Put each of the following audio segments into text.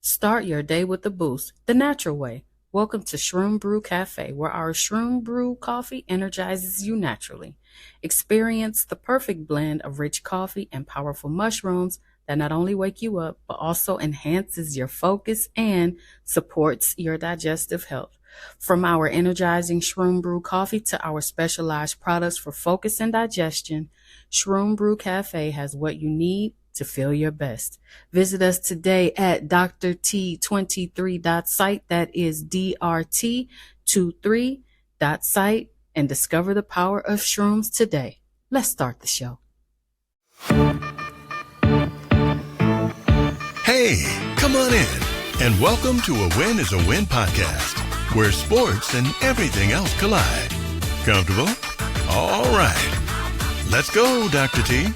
Start your day with a boost, the natural way. Welcome to Shroom Brew Cafe, where our Shroom Brew coffee energizes you naturally. Experience the perfect blend of rich coffee and powerful mushrooms that not only wake you up, but also enhances your focus and supports your digestive health. From our energizing Shroom Brew coffee to our specialized products for focus and digestion, Shroom Brew Cafe has what you need to feel your best. Visit us today at Dr. T23.site, that is DRT23.site, and discover the power of shrooms today. Let's start the show. Hey, come on in and welcome to A Win is a Win podcast, where sports and everything else collide. Comfortable? All right. Let's go, Dr. T.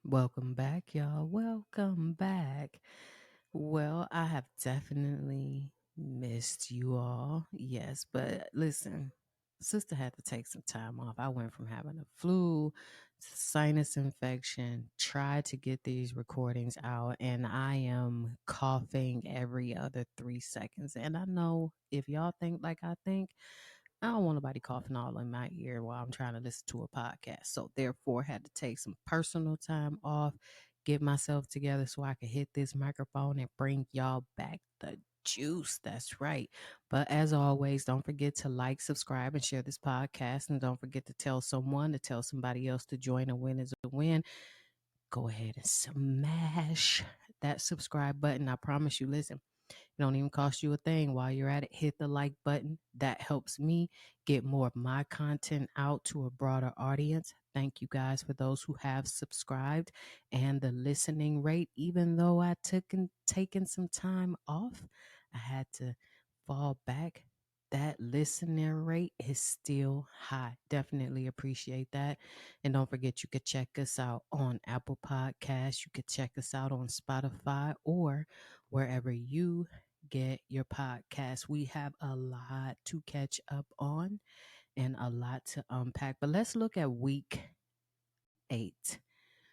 Welcome back, y'all. Welcome back. Well, I have definitely missed you all. Yes, but listen, sister had to take some time off. I went from having a flu to sinus infection, tried to get these recordings out, and I am coughing every other 3 seconds. And I know if y'all think like I think, I don't want nobody coughing all in my ear while I'm trying to listen to a podcast. So therefore had to take some personal time off, get myself together so I could hit this microphone and bring y'all back the juice. That's right. But as always, don't forget to like, subscribe, and share this podcast. And don't forget to tell someone to tell somebody else to join. A win is a win. Go ahead and smash that subscribe button. I promise you, listen, it don't even cost you a thing. While you're at it, hit the like button. That helps me get more of my content out to a broader audience. Thank you guys for those who have subscribed, and the listening rate. Even though I taken some time off, I had to fall back. That listening rate is still high. Definitely appreciate that. And don't forget, you could check us out on Apple Podcasts. You could check us out on Spotify or wherever you get your podcast. We have a lot to catch up on and a lot to unpack. But let's look at week 8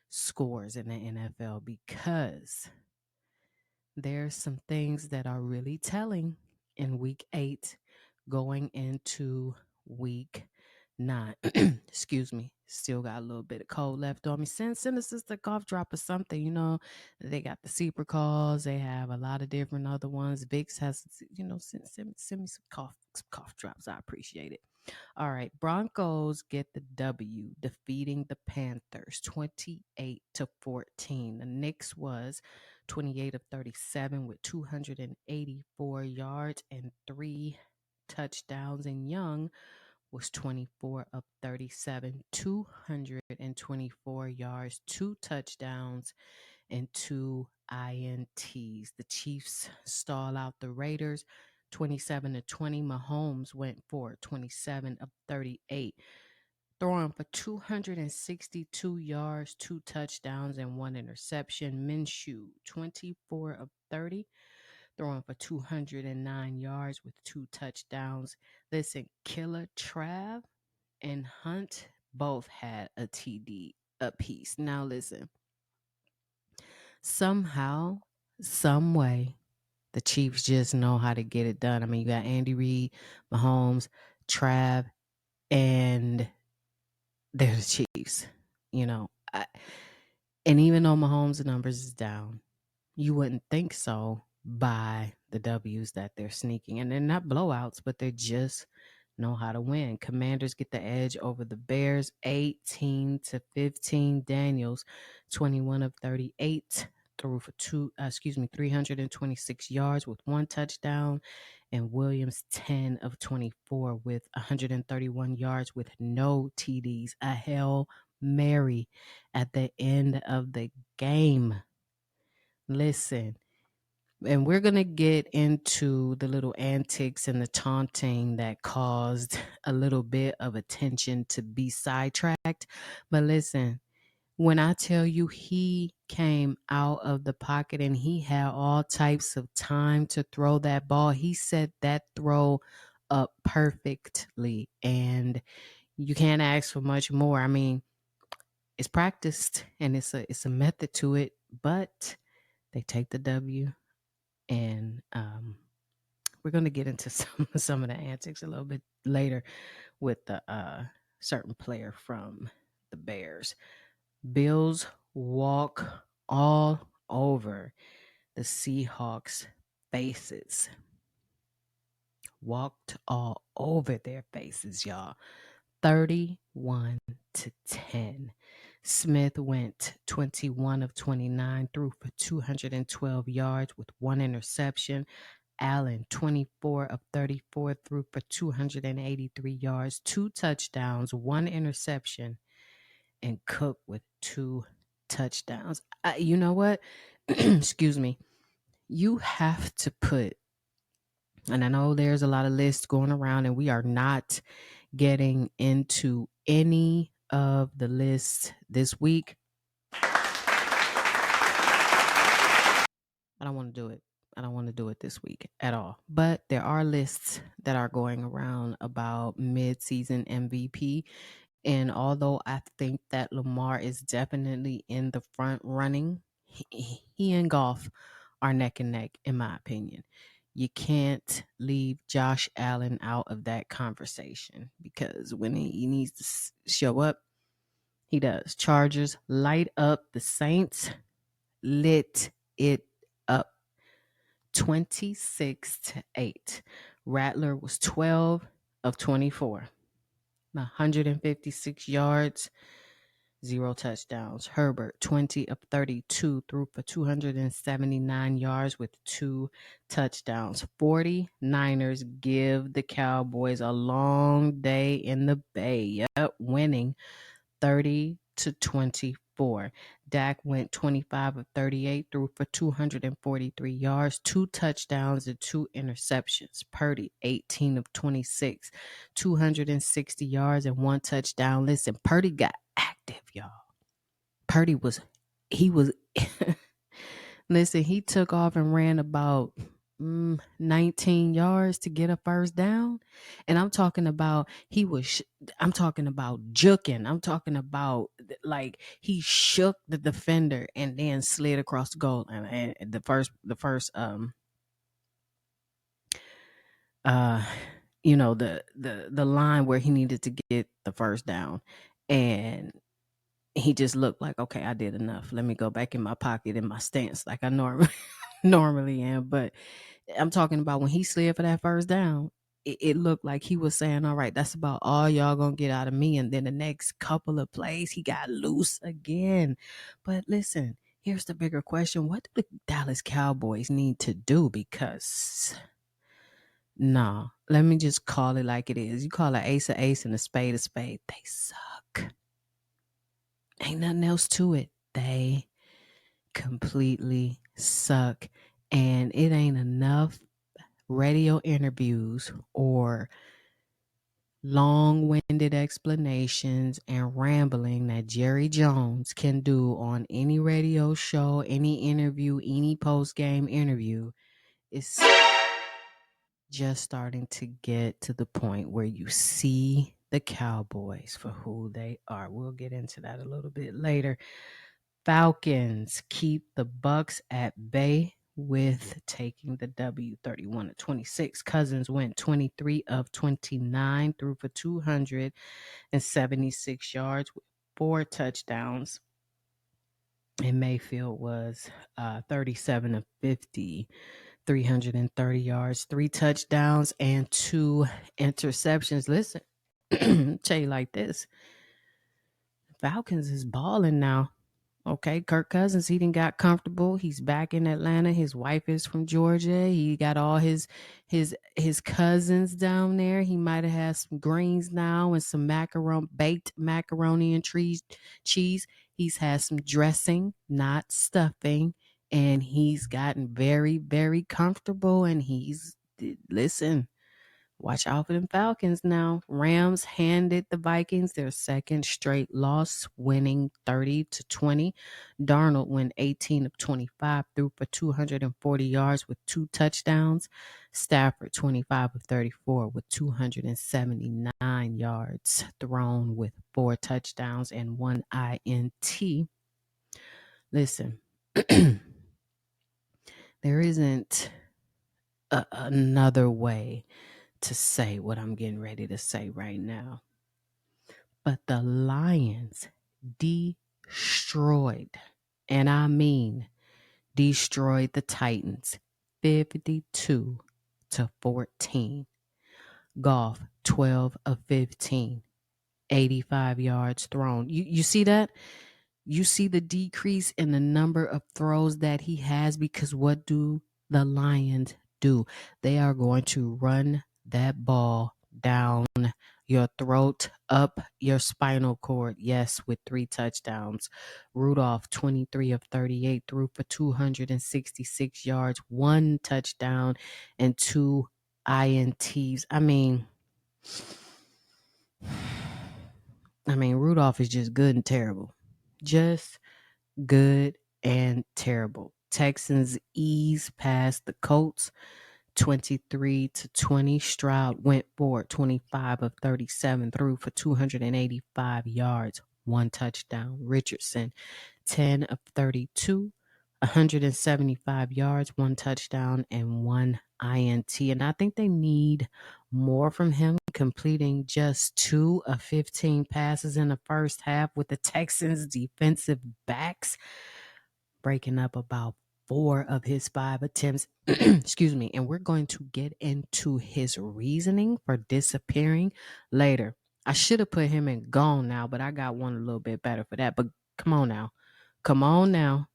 scores in the NFL, because there's some things that are really telling in week 8 going into week 9. Excuse me. Still got a little bit of cold left on me. Send a sister cough drop or something. You know, they got the Super calls. They have a lot of different other ones. Vicks has, send me some cough drops. I appreciate it. All right. Broncos get the W, defeating the Panthers 28-14. The Knicks was 28 of 37 with 284 yards and 3 touchdowns. And Young was 24 of 37, 224 yards, 2 touchdowns, and 2 INTs. The Chiefs stall out the Raiders 27-20. Mahomes went for 27 of 38, throwing for 262 yards, 2 touchdowns, and 1 interception. Minshew 24 of 30, throwing for 209 yards with 2 touchdowns. Listen, Killer Trav and Hunt both had a TD apiece. Now listen, somehow, some way, the Chiefs just know how to get it done. I mean, you got Andy Reid, Mahomes, Trav, and they're the Chiefs. You know, and even though Mahomes' numbers is down, you wouldn't think so by the W's that they're sneaking. And they're not blowouts, but they just know how to win. Commanders get the edge over the Bears 18-15. Daniels 21 of 38, threw for 326 yards with 1 touchdown. And Williams 10 of 24 with 131 yards with no TDs. A Hail Mary at the end of the game. Listen, and we're going to get into the little antics and the taunting that caused a little bit of attention to be sidetracked. But listen, when I tell you he came out of the pocket and he had all types of time to throw that ball, he set that throw up perfectly, and you can't ask for much more. I mean, it's practiced and it's a method to it, but they take the W, and we're going to get into some of the antics a little bit later with the certain player from the Bears. Bills walk all over the Seahawks' faces. Walked all over their faces, y'all. 31-10. Smith went 21 of 29, threw for 212 yards with one interception. Allen, 24 of 34, threw for 283 yards, two touchdowns, one interception, and Cook with two touchdowns. You know what? Excuse me. You have to put, and I know there's a lot of lists going around, and we are not getting into any of the lists this week. I don't want to do it. I don't want to do it this week at all. But there are lists that are going around about mid-season MVP. And although I think that Lamar is definitely in the front running, he and Goff are neck and neck, in my opinion. You can't leave Josh Allen out of that conversation because when he needs to show up, he does. Chargers light up. The Saints lit it up. 26-8. Rattler was 12 of 24. 156 yards, 0 touchdowns. Herbert, 20 of 32, threw for 279 yards with 2 touchdowns. 49ers give the Cowboys a long day in the Bay. Yep, winning 30-24. Dak went 25 of 38, threw for 243 yards, 2 touchdowns, and 2 interceptions. Purdy, 18 of 26, 260 yards, and 1 touchdown. Listen, Purdy got active, y'all. Purdy was, he was, listen, he took off and ran about 19 yards to get a first down. And I'm talking about I'm talking about juking. I'm talking about like he shook the defender and then slid across the goal. And the line where he needed to get the first down. And he just looked like, okay, I did enough. Let me go back in my pocket in my stance like I normally am. But I'm talking about when he slid for that first down, it looked like he was saying, all right, that's about all y'all gonna get out of me. And then the next couple of plays, he got loose again. But listen, here's the bigger question. What do the Dallas Cowboys need to do? Because no, let me just call it like it is. You call an ace a ace and a spade a spade. They suck. Ain't nothing else to it. They completely suck. And it ain't enough radio interviews or long-winded explanations and rambling that Jerry Jones can do on any radio show, any interview, any post-game interview. It's just starting to get to the point where you see the Cowboys for who they are. We'll get into that a little bit later. Falcons keep the Bucks at bay with taking the W 31-26. Cousins went 23 of 29, threw for 276 yards with 4 touchdowns. And Mayfield was 37 of 50, 330 yards, 3 touchdowns, and 2 interceptions. Listen, tell you like this. Falcons is balling now. Okay, Kirk Cousins, he done got comfortable. He's back in Atlanta. His wife is from Georgia. He got all his cousins down there. He might have had some greens now and some baked macaroni and cheese. He's had some dressing, not stuffing, and he's gotten very, very comfortable. And listen, Watch out for them Falcons now. Rams handed the Vikings their second straight loss, winning 30-20. Darnold went 18 of 25, threw for 240 yards with 2 touchdowns. Stafford 25 of 34 with 279 yards thrown with 4 touchdowns and 1 INT. Listen, there isn't another way to say what I'm getting ready to say right now. But the Lions destroyed, and I mean destroyed the Titans 52-14. Goff 12 of 15, 85 yards thrown. You see that? You see the decrease in the number of throws that he has, because what do the Lions do? They are going to run that ball down your throat, up your spinal cord. Yes, with 3 touchdowns. Rudolph, 23 of 38, threw for 266 yards, 1 touchdown, and 2 INTs. Rudolph is just good and terrible. Just good and terrible. Texans ease past the Colts 23-20. Stroud went for 25 of 37, threw for 285 yards, 1 touchdown. Richardson 10 of 32, 175 yards, 1 touchdown, and 1 INT. And I think they need more from him, completing just 2 of 15 passes in the first half, with the Texans defensive backs breaking up about 4 of his 5 attempts. Excuse me. And we're going to get into his reasoning for disappearing later. I should have put him in gone now, but I got one a little bit better for that. But come on now. Come on now.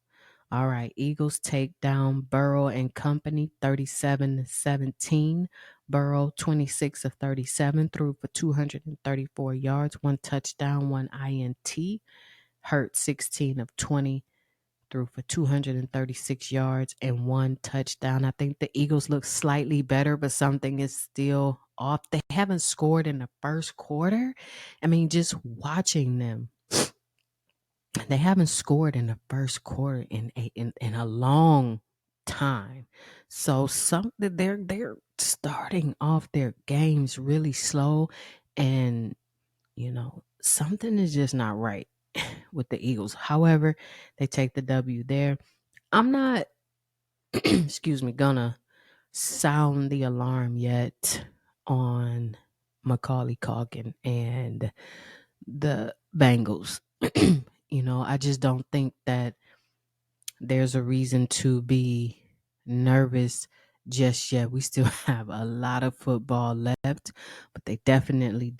All right. Eagles take down Burrow and company 37-17. Burrow 26 of 37, threw for 234 yards, 1 touchdown, 1 INT. Hurt 16 of 20, threw for 236 yards and 1 touchdown. I think the Eagles look slightly better, but something is still off. They haven't scored in the first quarter. Just watching them, they haven't scored in the first quarter in a long time. So they're starting off their games really slow, and something is just not right with the Eagles. However, they take the W there. I'm not, excuse me, gonna sound the alarm yet on Macaulay Culkin and the Bengals. I just don't think that there's a reason to be nervous just yet. We still have a lot of football left, but they definitely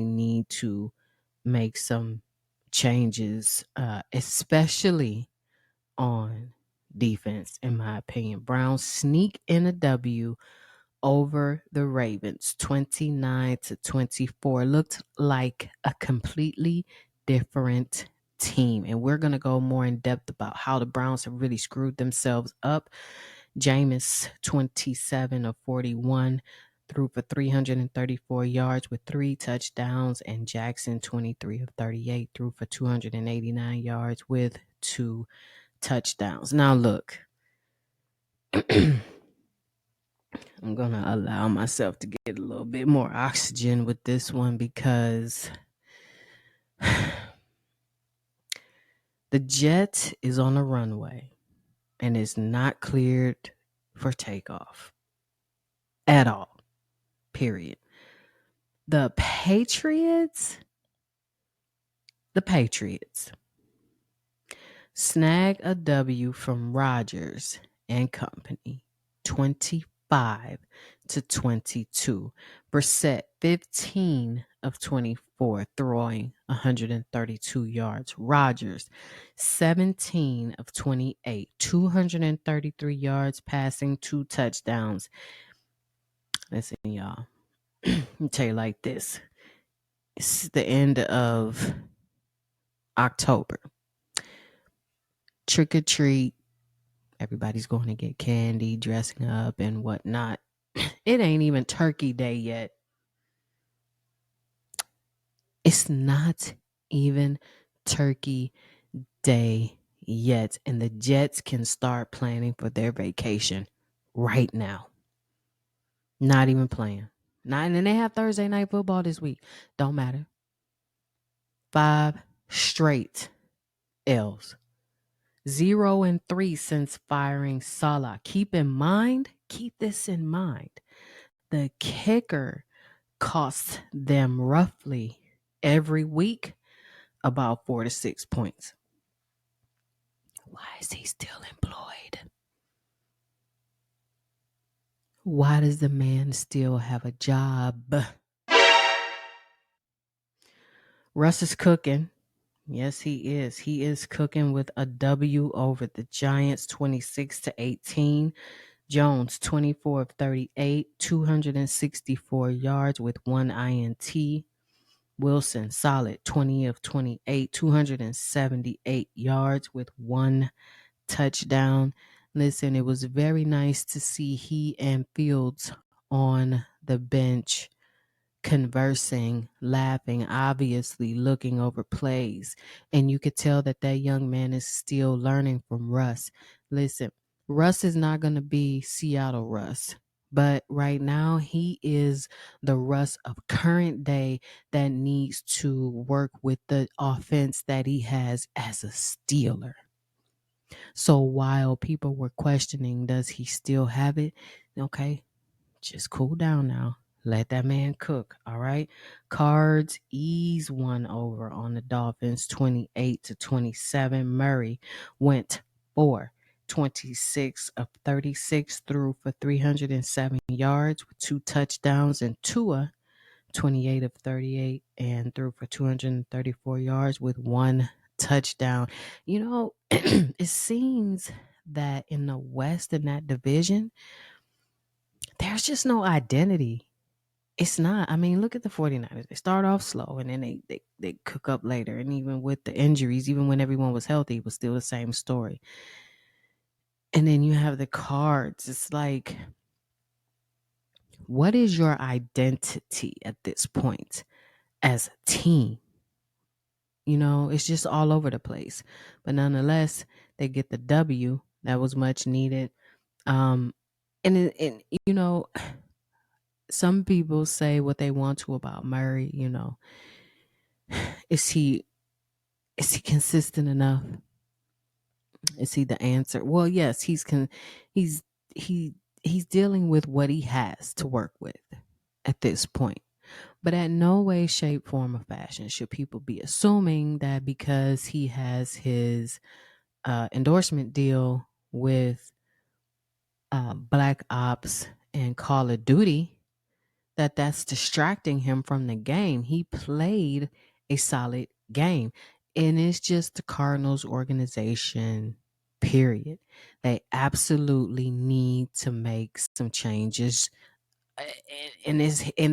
need to make some changes, especially on defense, in my opinion. Browns sneak in a W over the Ravens 29-24. Looked like a completely different team. And we're going to go more in depth about how the Browns have really screwed themselves up. Jameis 27 of 41, threw for 334 yards with 3 touchdowns, and Jackson 23 of 38, threw for 289 yards with 2 touchdowns. Now look, I'm going to allow myself to get a little bit more oxygen with this one, because the jet is on a runway and is not cleared for takeoff at all, period. The Patriots snag a W from Rodgers and company 25-22. Brissett 15 of 24, throwing 132 yards. Rodgers 17 of 28, 233 yards, passing, 2 touchdowns. Listen, y'all, I'll tell you like this. It's the end of October. Trick or treat. Everybody's going to get candy, dressing up, and whatnot. It ain't even Turkey Day yet. It's not even Turkey Day yet. And the Jets can start planning for their vacation right now. Not even playing. Not, and then they have Thursday night football this week. Don't matter. 5 straight L's. 0-3 since firing Salah. Keep this in mind. The kicker costs them roughly every week about 4 to 6 points. Why is he still employed? Why does the man still have a job? Russ is cooking. Yes, he is. He is cooking with a W over the Giants 26-18. Jones 24 of 38, 264 yards with 1 INT. Wilson solid 20 of 28, 278 yards with 1 touchdown. Listen, it was very nice to see he and Fields on the bench conversing, laughing, obviously looking over plays. And you could tell that that young man is still learning from Russ. Listen, Russ is not going to be Seattle Russ. But right now, he is the Russ of current day that needs to work with the offense that he has as a Steeler. So while people were questioning, does he still have it? Okay, just cool down now. Let that man cook. All right. Cards ease one over on the Dolphins 28-27. Murray went 26 of 36 through for 307 yards with 2 touchdowns, and Tua 28 of 38 and threw for 234 yards with 1 touchdown. You know, it seems that in the West, in that division, there's just no identity. It's not. I mean, look at the 49ers. They start off slow and then they cook up later. And even with the injuries, even when everyone was healthy, it was still the same story. And then you have the Cards. It's like, what is your identity at this point as a team? You know, it's just all over the place. But nonetheless, they get the W. That was much needed. And you know, some people say what they want to about Murray. You know, is he consistent enough? Is he the answer? Well, yes, he's he he's dealing with what he has to work with at this point. But at no way, shape, form, or fashion should people be assuming that because he has his endorsement deal with Black Ops and Call of Duty, that's distracting him from the game. He played a solid game. And it's just the Cardinals organization, period. They absolutely need to make some changes. And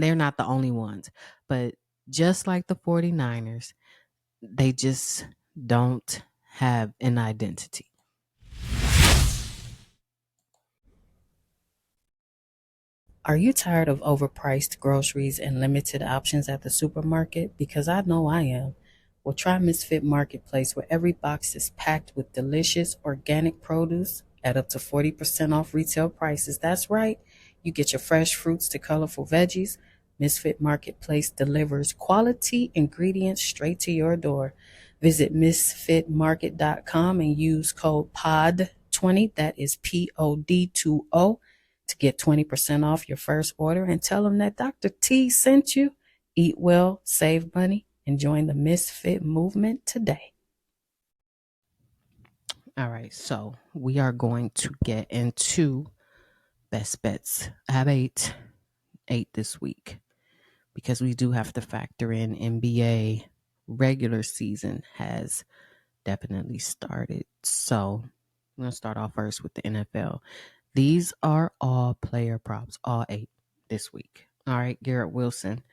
they're not the only ones. But just like the 49ers, they just don't have an identity. Are you tired of overpriced groceries and limited options at the supermarket? Because I know I am. Well, try Misfit Marketplace, where every box is packed with delicious organic produce at up to 40% off retail prices. That's right. You get your fresh fruits to colorful veggies. Misfit Marketplace delivers quality ingredients straight to your door. Visit misfitmarket.com and use code POD20, that is POD20, to get 20% off your first order, and tell them that Dr. T sent you. Eat well, save money, and join the Misfit movement today. All right, so we are going to get into best bets. I have eight this week because we do have to factor in NBA regular season has definitely started. So I'm going to start off first with the NFL. These are all player props, all 8 this week. All right, Garrett Wilson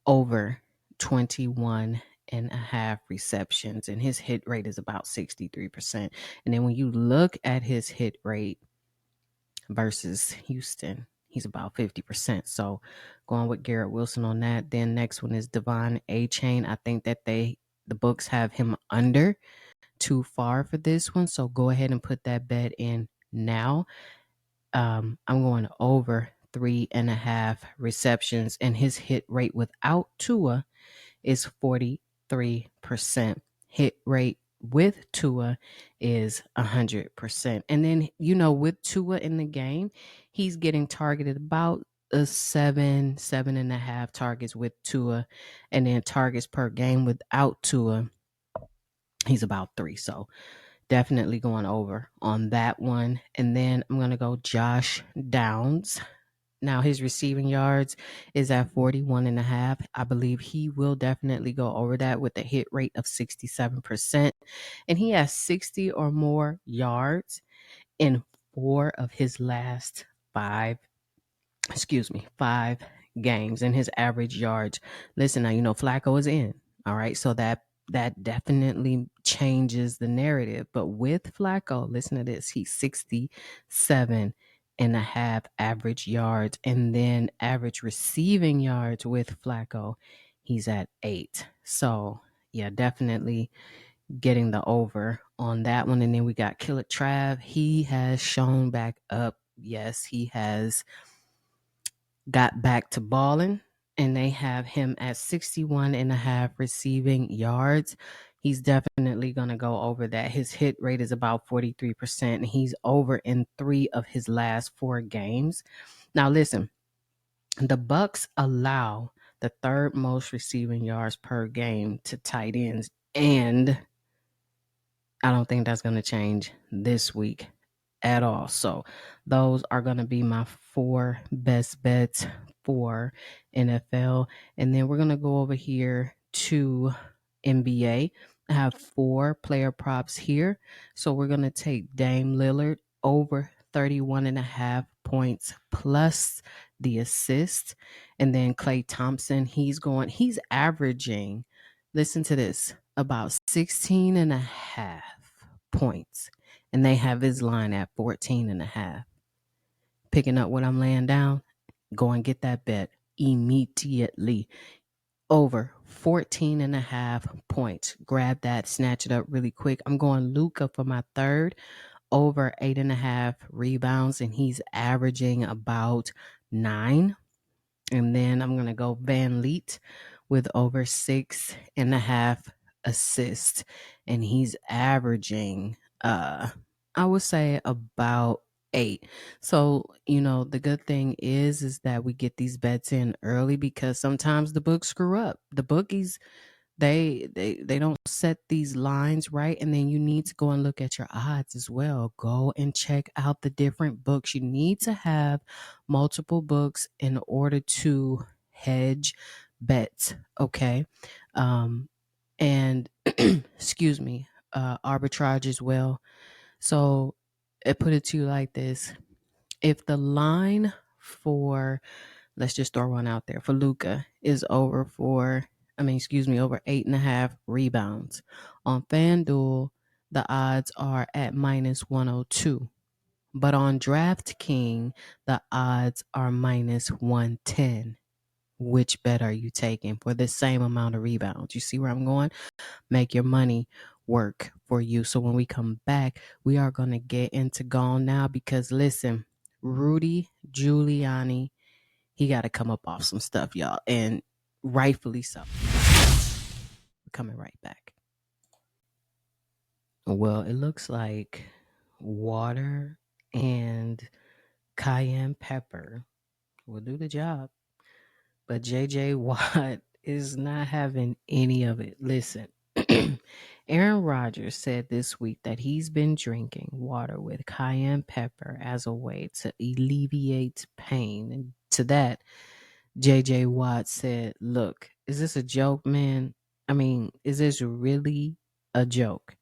over 21 and a half receptions, and his hit rate is about 63%. And then when you look at his hit rate versus Houston, He's about 50%. So going with Garrett Wilson on that. Then next one is Devon A Chain. I think that the books have him under too far for this one. So go ahead and put that bet in now. I'm going over 3.5 receptions, and his hit rate without Tua is 43%. Hit rate with Tua is 100%. And then, with Tua in the game, he's getting targeted about a 7.5 targets with Tua, and then targets per game without Tua, he's about 3. So definitely going over on that one. And then I'm going to go Josh Downs. Now his receiving yards is at 41.5. I believe he will definitely go over that with a hit rate of 67%. And he has 60 or more yards in 4 of his last 5 games. And his average yards. Listen, now Flacco is in. All right. So that definitely changes the narrative. But with Flacco, listen to this. He's 67.5 average yards. And then average receiving yards with Flacco, he's at 8. So yeah, definitely getting the over on that one. And then we got Killer Trav. He has shown back up. Yes, he has got back to balling, and they have him at 61.5 receiving yards. He's definitely going to go over that. His hit rate is about 43%, and he's over in 3 of his last 4 games. Now, listen, the Bucks allow the third most receiving yards per game to tight ends, and I don't think that's going to change this week at all. So those are going to be my 4 best bets for NFL. And then we're going to go over here to NBA. I have 4 player props here. So we're going to take Dame Lillard over 31.5 points plus the assist. And then Klay Thompson, he's averaging, listen to this, about 16.5 points. And they have his line at 14.5. Picking up what I'm laying down, go and get that bet immediately. Over 14.5 points. Grab that, snatch it up really quick. I'm going Luka for my third, over 8.5 rebounds, and he's averaging about 9. And then I'm going to go Van Leet with over 6.5 assists. And he's averaging, I would say about 8. So, the good thing is that we get these bets in early, because sometimes the books screw up. The bookies, they don't set these lines right, and then you need to go and look at your odds as well. Go and check out the different books. You need to have multiple books in order to hedge bets, okay? And excuse me, arbitrage as well. So I put it to you like this: if the line for, let's just throw one out there, for Luka is over 8.5 rebounds. On FanDuel, the odds are at -102. But on DraftKings, the odds are -110. Which bet are you taking for the same amount of rebounds? You see where I'm going? Make your money work for you. So when we come back, we are going to get into Gone Now, because listen, Rudy Giuliani, he got to come up off some stuff, y'all, and rightfully so. We're coming right back. Well, it looks like water and cayenne pepper will do the job, but JJ Watt is not having any of it. Listen, Aaron Rodgers said this week that he's been drinking water with cayenne pepper as a way to alleviate pain. And to that, JJ Watt said, "Look, is this a joke, man? I mean, is this really a joke?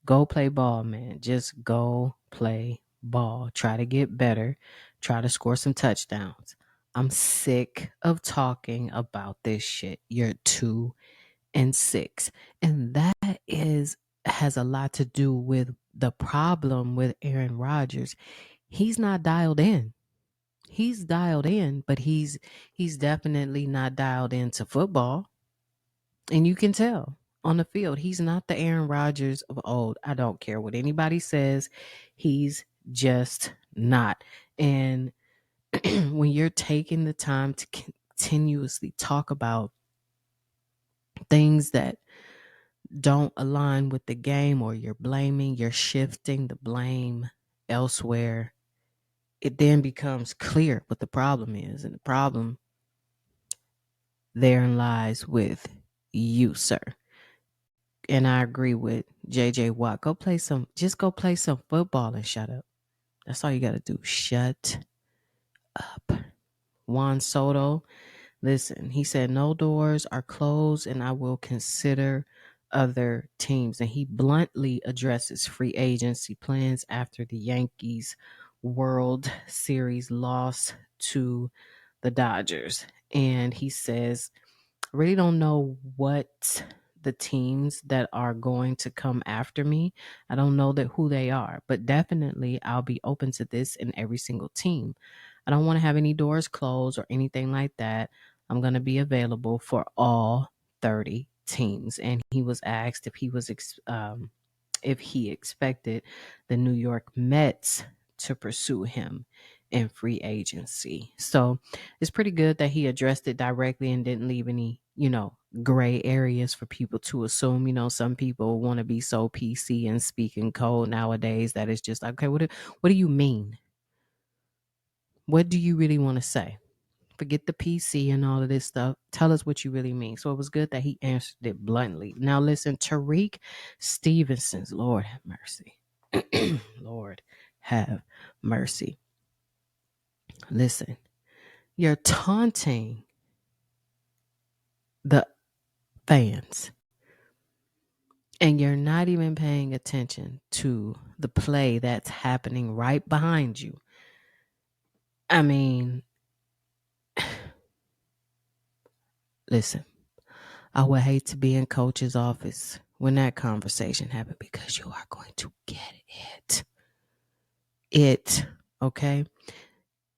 Go play ball, man. Just go play ball. Try to get better. Try to score some touchdowns. I'm sick of talking about this shit. You're 2-6." And that has a lot to do with the problem with Aaron Rodgers. He's not dialed in. He's dialed in, but he's definitely not dialed into football. And you can tell on the field, he's not the Aaron Rodgers of old. I don't care what anybody says. He's just not. And when you're taking the time to continuously talk about things that don't align with the game, or you're shifting the blame elsewhere, it then becomes clear what the problem is. And the problem therein lies with you, sir. And I agree with JJ Watt. Go play some football and shut up. That's all you got to do. Shut up. Juan Soto, listen, he said, no doors are closed and I will consider other teams. And he bluntly addresses free agency plans after the Yankees World Series loss to the Dodgers. And he says, I really don't know what the teams that are going to come after me. I don't know that who they are, but definitely I'll be open to this in every single team. I don't want to have any doors closed or anything like that. I'm going to be available for all 30 teams. And he was asked if he expected the New York Mets to pursue him in free agency. So it's pretty good that he addressed it directly and didn't leave any, gray areas for people to assume. Some people want to be so PC and speak in code nowadays that it's just like, okay, what do you mean? What do you really want to say? Forget the PC and all of this stuff. Tell us what you really mean. So it was good that he answered it bluntly. Now listen, Tariq Stevenson's, Lord have mercy. Lord have mercy. Listen, you're taunting the fans and you're not even paying attention to the play that's happening right behind you. I mean, listen, I would hate to be in coach's office when that conversation happened because you are going to get it. Okay?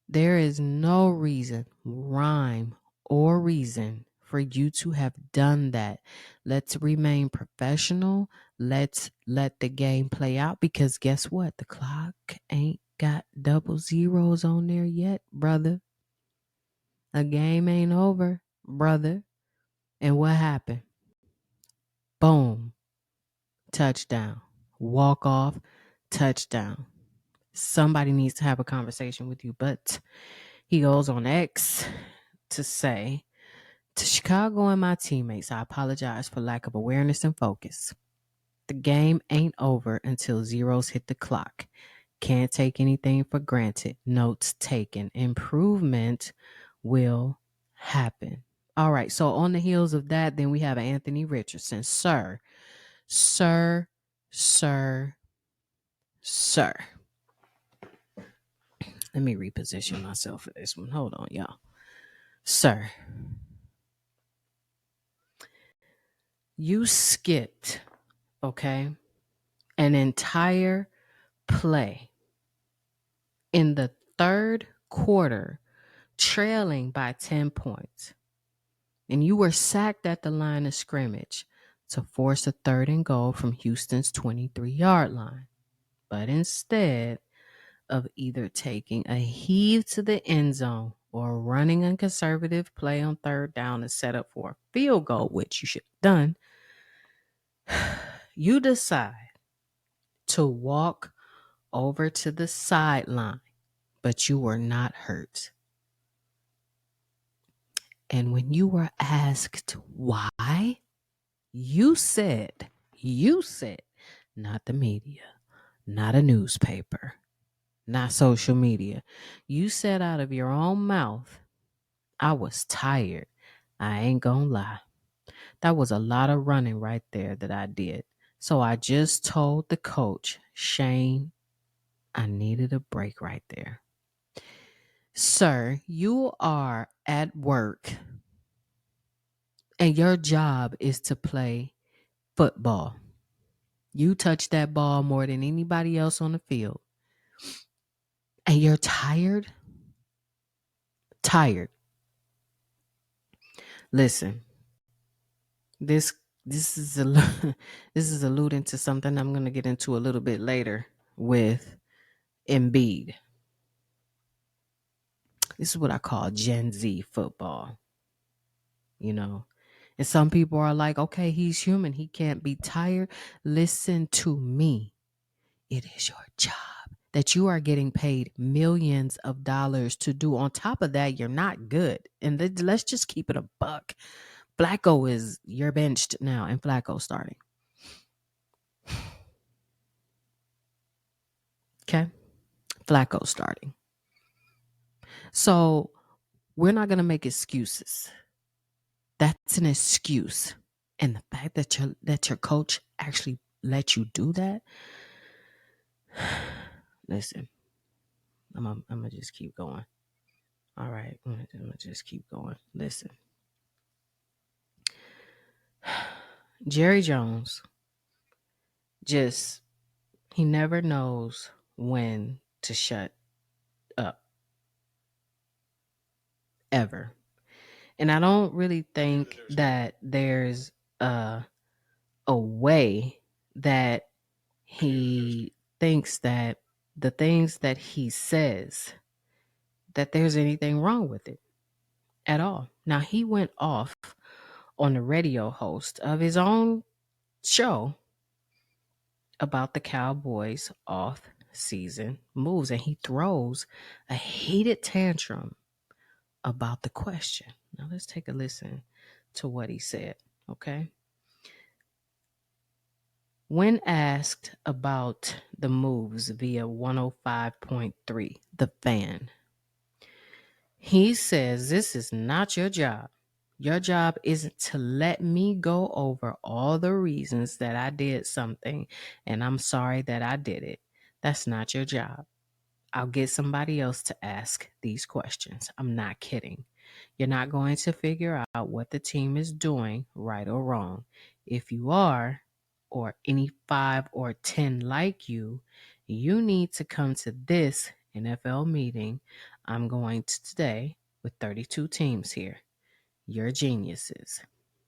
There is no rhyme or reason for you to have done that. Let's remain professional. Let's let the game play out because guess what? The clock ain't got double zeros on there yet, brother. A game ain't over, brother. And what happened? Boom. Touchdown. Walk off. Touchdown. Somebody needs to have a conversation with you. But he goes on X to say, to Chicago and my teammates, I apologize for lack of awareness and focus. The game ain't over until zeros hit the clock. Can't take anything for granted. Notes taken. Improvement will happen. All right. So on the heels of that, then we have Anthony Richardson. Sir, sir, sir, sir. Let me reposition myself for this one. Hold on, y'all. Sir, you skipped, okay, an entire play in the third quarter, trailing by 10 points. And you were sacked at the line of scrimmage to force a third and goal from Houston's 23-yard line. But instead of either taking a heave to the end zone or running a conservative play on third down to set up for a field goal, which you should have done, you decide to walk over to the sideline, but you were not hurt. And when you were asked why, you said, not the media, not a newspaper, not social media. You said out of your own mouth, I was tired. I ain't gonna lie. That was a lot of running right there that I did. So I just told the coach, Shane, I needed a break right there. Sir, you are at work and your job is to play football. You touch that ball more than anybody else on the field. And you're tired? Tired. Listen, this this is a this is alluding to something I'm going to get into a little bit later with Embiid. This is what I call Gen Z football, you know. And some people are like, okay, he's human. He can't be tired. Listen to me. It is your job that you are getting paid millions of dollars to do. On top of that, you're not good. And let's just keep it a buck. Flacco is, you're benched now, and Flacco starting. Okay. Flacco starting. So we're not going to make excuses. That's an excuse. And the fact that your coach actually let you do that, listen, I'm gonna just keep going. All right, I'm gonna just keep going. Listen, Jerry Jones just he never knows when to shut up ever. And I don't really think that there's a way that he thinks that the things that he says that there's anything wrong with it at all. Now he went off on the radio host of his own show about the Cowboys off season moves, and he throws a heated tantrum about the question. Now let's take a listen to what he said, okay? When asked about the moves via 105.3, The Fan, he says, "This is not your job. Your job isn't to let me go over all the reasons that I did something and I'm sorry that I did it. That's not your job. I'll get somebody else to ask these questions. I'm not kidding. You're not going to figure out what the team is doing, right or wrong. If you are, or any 5 or 10 like you need to come to this NFL meeting I'm going to today with 32 teams here. You're geniuses."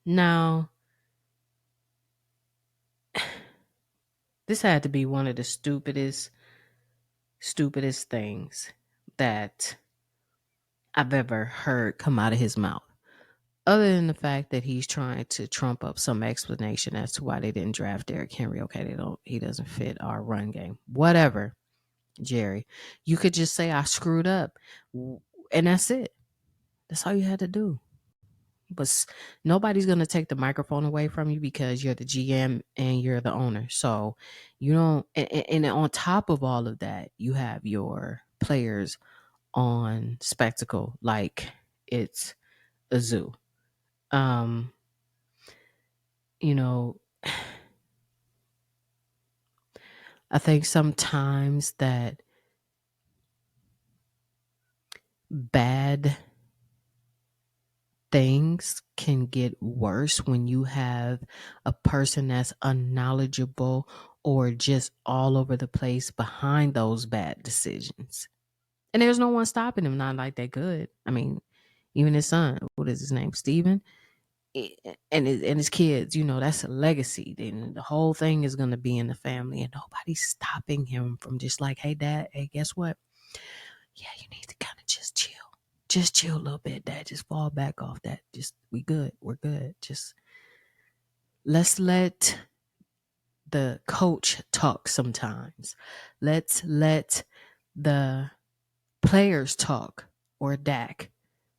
Now, this had to be one of the stupidest things that I've ever heard come out of his mouth. Other than the fact that he's trying to trump up some explanation as to why they didn't draft Derrick Henry. Okay, he doesn't fit our run game. Whatever, Jerry. You could just say I screwed up. And that's it. That's all you had to do. But nobody's going to take the microphone away from you because you're the GM and you're the owner. So you don't, and on top of all of that, you have your players on spectacle like it's a zoo. Um, you know, I think sometimes that bad things can get worse when you have a person that's unknowledgeable or just all over the place behind those bad decisions. And there's no one stopping him, not like that good. I mean, even his son, what is his name? Steven? And his kids, that's a legacy. Then the whole thing is going to be in the family, and nobody's stopping him from just like, hey, dad, hey, guess what? Yeah, you need to kind of just chill. Just chill a little bit, dad. Just fall back off that. Just, we good. We're good. Just let's let the coach talk sometimes. Let's let the players talk, or Dak.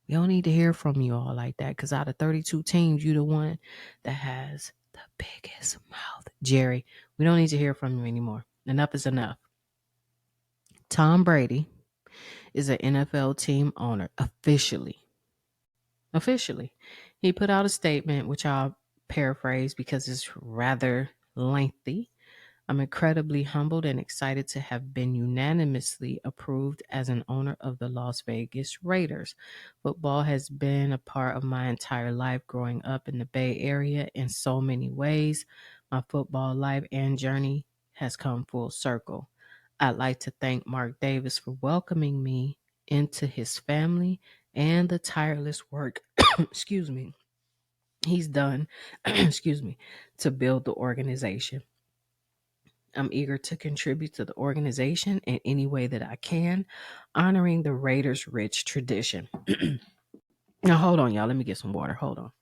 We don't need to hear from you all like that, because out of 32 teams, you're the one that has the biggest mouth. Jerry, we don't need to hear from you anymore. Enough is enough. Tom Brady is an NFL team owner officially. Officially. He put out a statement, which I'll paraphrase because it's rather lengthy. "I'm incredibly humbled and excited to have been unanimously approved as an owner of the Las Vegas Raiders. Football has been a part of my entire life growing up in the Bay Area in so many ways. My football life and journey has come full circle. I'd like to thank Mark Davis for welcoming me into his family and the tireless work, excuse me, he's done, excuse me, to build the organization. I'm eager to contribute to the organization in any way that I can, honoring the Raiders' rich tradition. Now, hold on, y'all. Let me get some water. Hold on.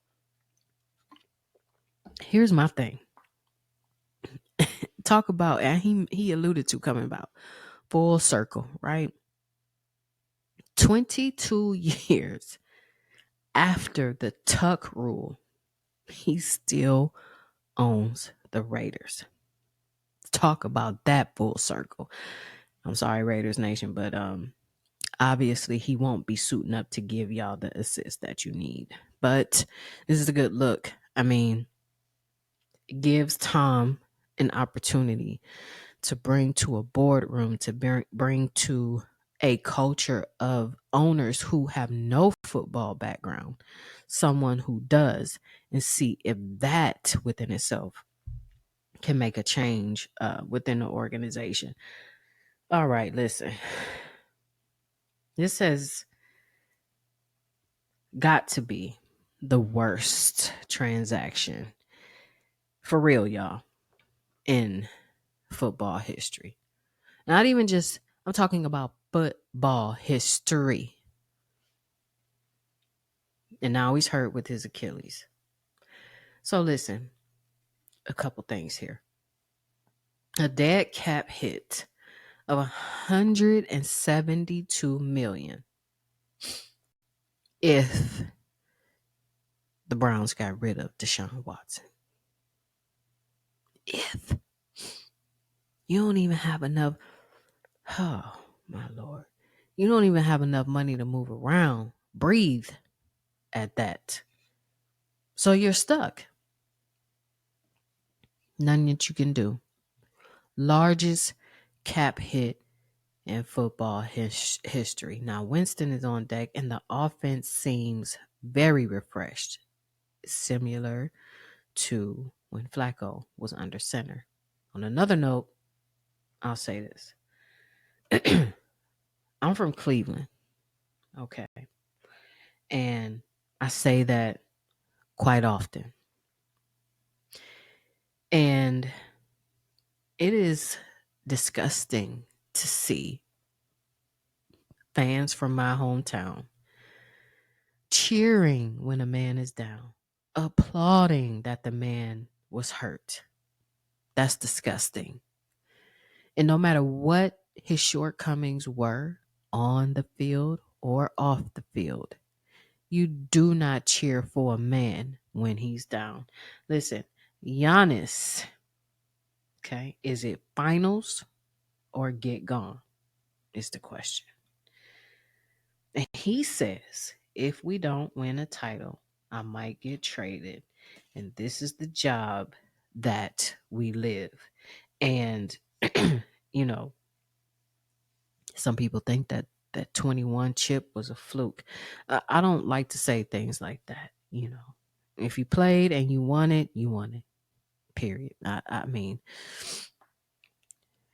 Here's my thing. Talk about, and he alluded to coming about full circle, right? 22 years after the Tuck rule, he still owns the Raiders. Talk about that full circle. I'm sorry, Raiders Nation, but obviously he won't be suiting up to give y'all the assist that you need. But this is a good look. I mean, it gives Tom an opportunity to bring to a boardroom, to bring to a culture of owners who have no football background, someone who does, and see if that within itself can make a change within the organization. All right, listen. This has got to be the worst transaction for real, y'all, in football history. Not even just, I'm talking about football history. And now he's hurt with his Achilles. So listen, a couple things here. A dead cap hit of 172 million if the Browns got rid of Deshaun Watson. If you don't even have enough, oh my Lord, you don't even have enough money to move around, breathe at that. So you're stuck. Nothing that you can do. Largest cap hit in football history. Now, Winston is on deck, and the offense seems very refreshed, similar to when Flacco was under center. On another note, I'll say this. I'm from Cleveland, okay? And I say that quite often. And it is disgusting to see fans from my hometown cheering when a man is down, applauding that the man was hurt. That's disgusting. And no matter what his shortcomings were on the field or off the field, you do not cheer for a man when he's down. Listen, Giannis, okay, is it finals or get gone? Is the question. And he says, if we don't win a title, I might get traded. And this is the job that we live. And, you know, some people think that that 21 chip was a fluke. I don't like to say things like that. You know, if you played and you won it, you won it. Period. I mean,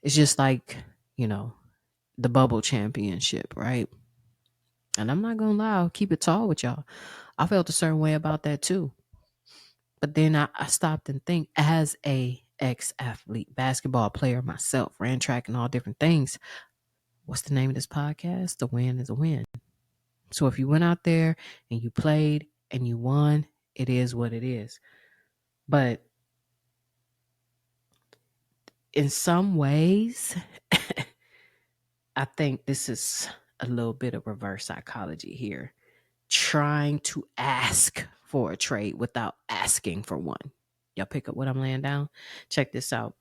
it's just like, you know, the bubble championship, right? And I'm not going to lie, I'll keep it tall with y'all. I felt a certain way about that too. But then I stopped and think as a ex-athlete, basketball player myself, ran track and all different things. What's the name of this podcast? The win is a win. So if you went out there and you played and you won, it is what it is. But in some ways, I think this is a little bit of reverse psychology here. Trying to ask for a trade without asking for one. Y'all pick up what I'm laying down? Check this out.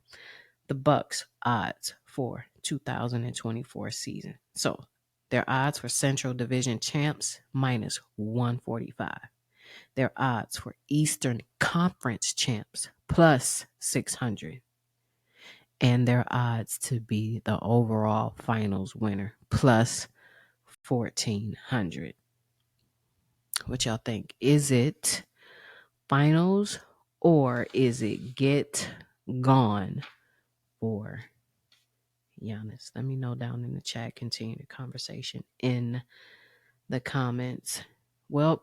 The Bucks odds for 2024 season. So their odds for Central Division champs minus 145. Their odds for Eastern Conference champs plus 600. And their odds to be the overall finals winner plus 1400. What y'all think? Is it finals or is it get gone for Giannis? Let me know down in the chat. Continue the conversation in the comments. Well,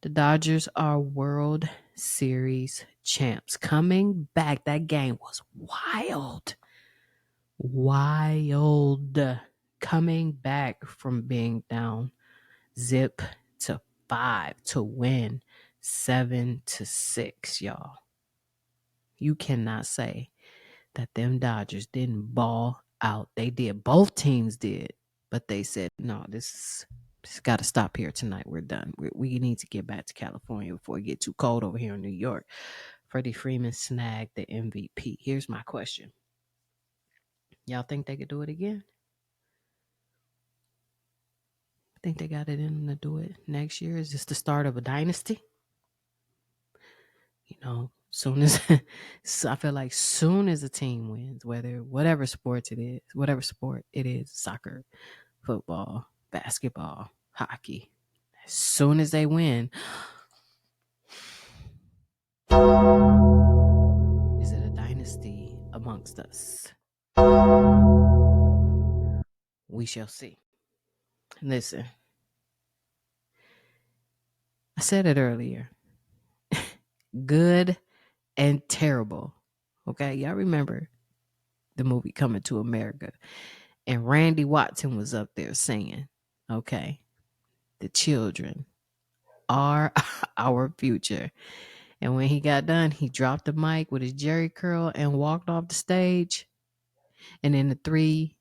the Dodgers are World Series champs. Coming back, that game was wild. Wild. Coming back from being down zip to 5 to win 7-6, y'all. You cannot say that them Dodgers didn't ball out. They did. Both teams did. But they said, no, this got to stop here tonight. We're done. We need to get back to California before it get too cold over here in New York. Freddie Freeman snagged the MVP. Here's my question. Y'all think they could do it again? Think they got it in them to do it next year? Is this the start of a dynasty? You know, soon as I feel like soon as a team wins, whatever sport it is, soccer, football, basketball, hockey, as soon as they win, is it a dynasty amongst us? We shall see. Listen, I said it earlier. Good and terrible. Okay, y'all remember the movie Coming to America, and Randy Watson was up there singing, okay, the children are our future. And when he got done, he dropped the mic with his jerry curl and walked off the stage. And then the three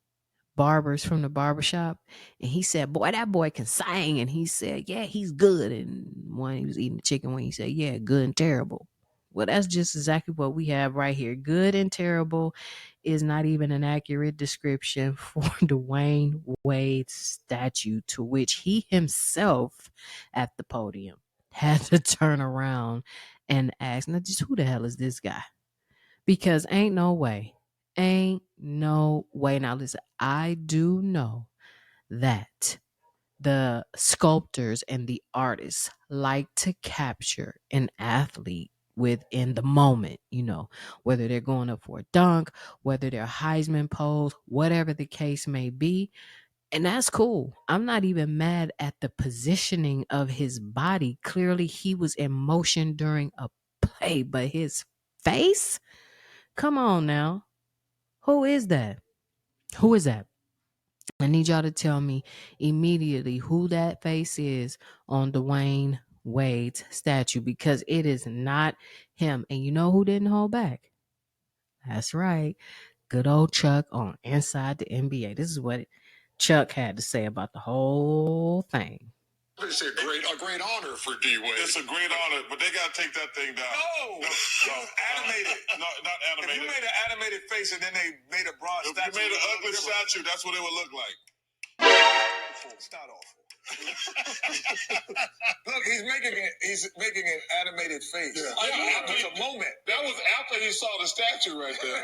barbers from the barbershop, and he said, boy, that boy can sing. And he said, yeah, he's good. And one, he was eating the chicken when he said, yeah, good and terrible. Well, that's just exactly what we have right here. Good and terrible is not even an accurate description for Dwayne Wade's statue, to which he himself at the podium had to turn around and ask, now just who the hell is this guy? Because ain't no way. Ain't no way. Now listen, I do know that the sculptors and the artists like to capture an athlete within the moment, whether they're going up for a dunk, whether they're Heisman pose, whatever the case may be. And that's cool. I'm not even mad at the positioning of his body. Clearly, he was in motion during a play, but his face? Come on now. Who is that? Who is that? I need y'all to tell me immediately who that face is on Dwayne Wade's statue, because it is not him. And you know who didn't hold back? That's right. Good old Chuck on Inside the NBA. This is what Chuck had to say about the whole thing. It's a great honor for D Wade. It's a great honor, but they gotta take that thing down. No, animated. No, not animated. If you made an animated face and then they made a broad If statue, you made an ugly statue, that's what it would look like. It's not awful. Look, he's making an animated face. Yeah. It's a moment. That was after he saw the statue right there.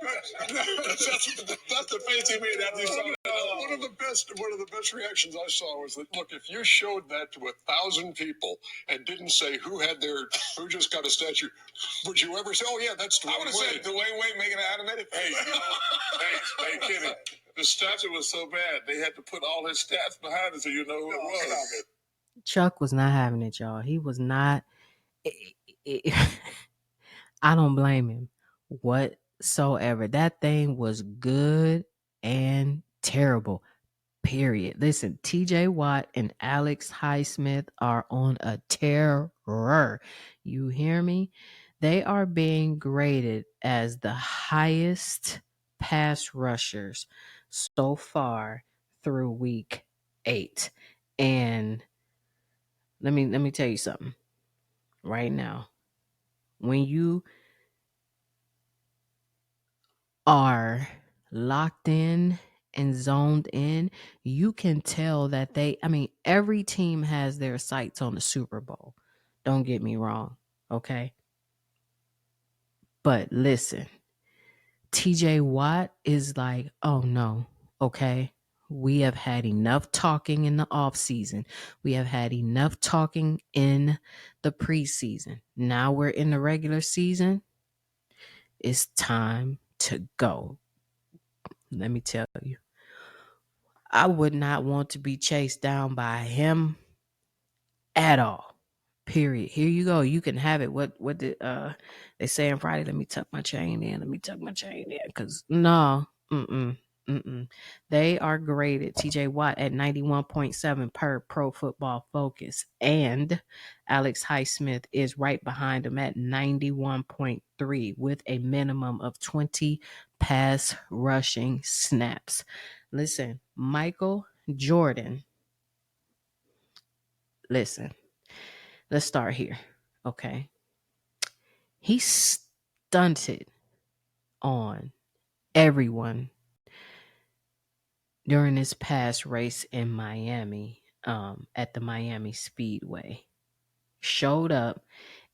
that's the face he made after he saw it. One of the best reactions I saw was that, look, if you showed that to 1,000 people and didn't say who just got a statue, would you ever say, oh yeah, that's Dwayne Wade? I would have said Dwayne Wade making an animated face. Hey, Kenny, the statue was so bad they had to put all his stats behind it so you know who it was. Chuck was not having it, y'all. He was not. I don't blame him whatsoever. That thing was good and terrible. Period. Listen, TJ Watt and Alex Highsmith are on a terror. You hear me? They are being graded as the highest pass rushers so far through week 8. And let me tell you something right now. When you are locked in and zoned in, you can tell that every team has their sights on the Super Bowl. Don't get me wrong, okay? But listen, TJ Watt is like, oh no, okay? We have had enough talking in the offseason. We have had enough talking in the preseason. Now we're in the regular season. It's time to go. Let me tell you. I would not want to be chased down by him at all. Period. Here you go. You can have it. What did they say on Friday? Let me tuck my chain in. Let me tuck my chain in. Cause no, they are graded. TJ Watt at 91.7 per Pro Football Focus, and Alex Highsmith is right behind him at 91.3 with a minimum of 20 pass rushing snaps. Listen, Michael Jordan. Listen, let's start here. Okay. He stunted on everyone during his past race in Miami, at the Miami Speedway. Showed up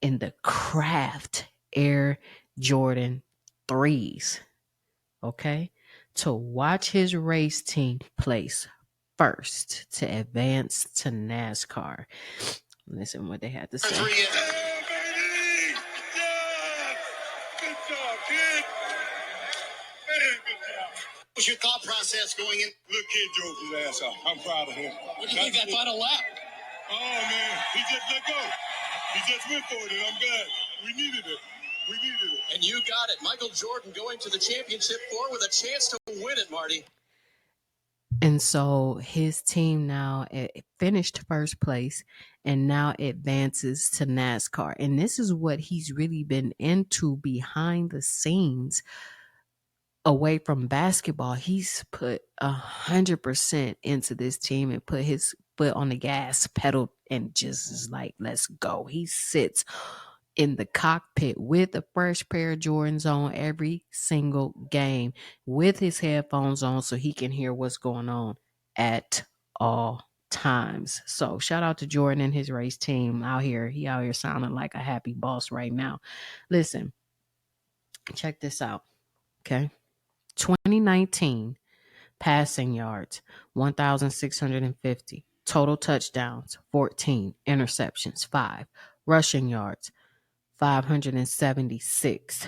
in the Kraft Air Jordan 3s, okay, to watch his race team place first to advance to NASCAR. Listen what they had to say. baby! Yes! Good job, kid! Man, good job. What was your thought process going in? Look, kid drove his ass off. I'm proud of him. What do you think that final lap? Oh, man. He just let go. He just went for it, and I'm glad. We needed it. We needed it. And you got it. Michael Jordan going to the championship floor with a chance to win it, Marty. And so his team now finished first place and now advances to NASCAR. And this is what he's really been into behind the scenes away from basketball. He's put 100% into this team and put his foot on the gas pedal and just is like, let's go. He sits in the cockpit with a fresh pair of Jordans on every single game with his headphones on so he can hear what's going on at all times. So shout out to Jordan and his race team out here. He out here sounding like a happy boss right now. Listen, check this out. Okay. 2019 passing yards 1,650, total touchdowns 14, interceptions 5, rushing yards 576.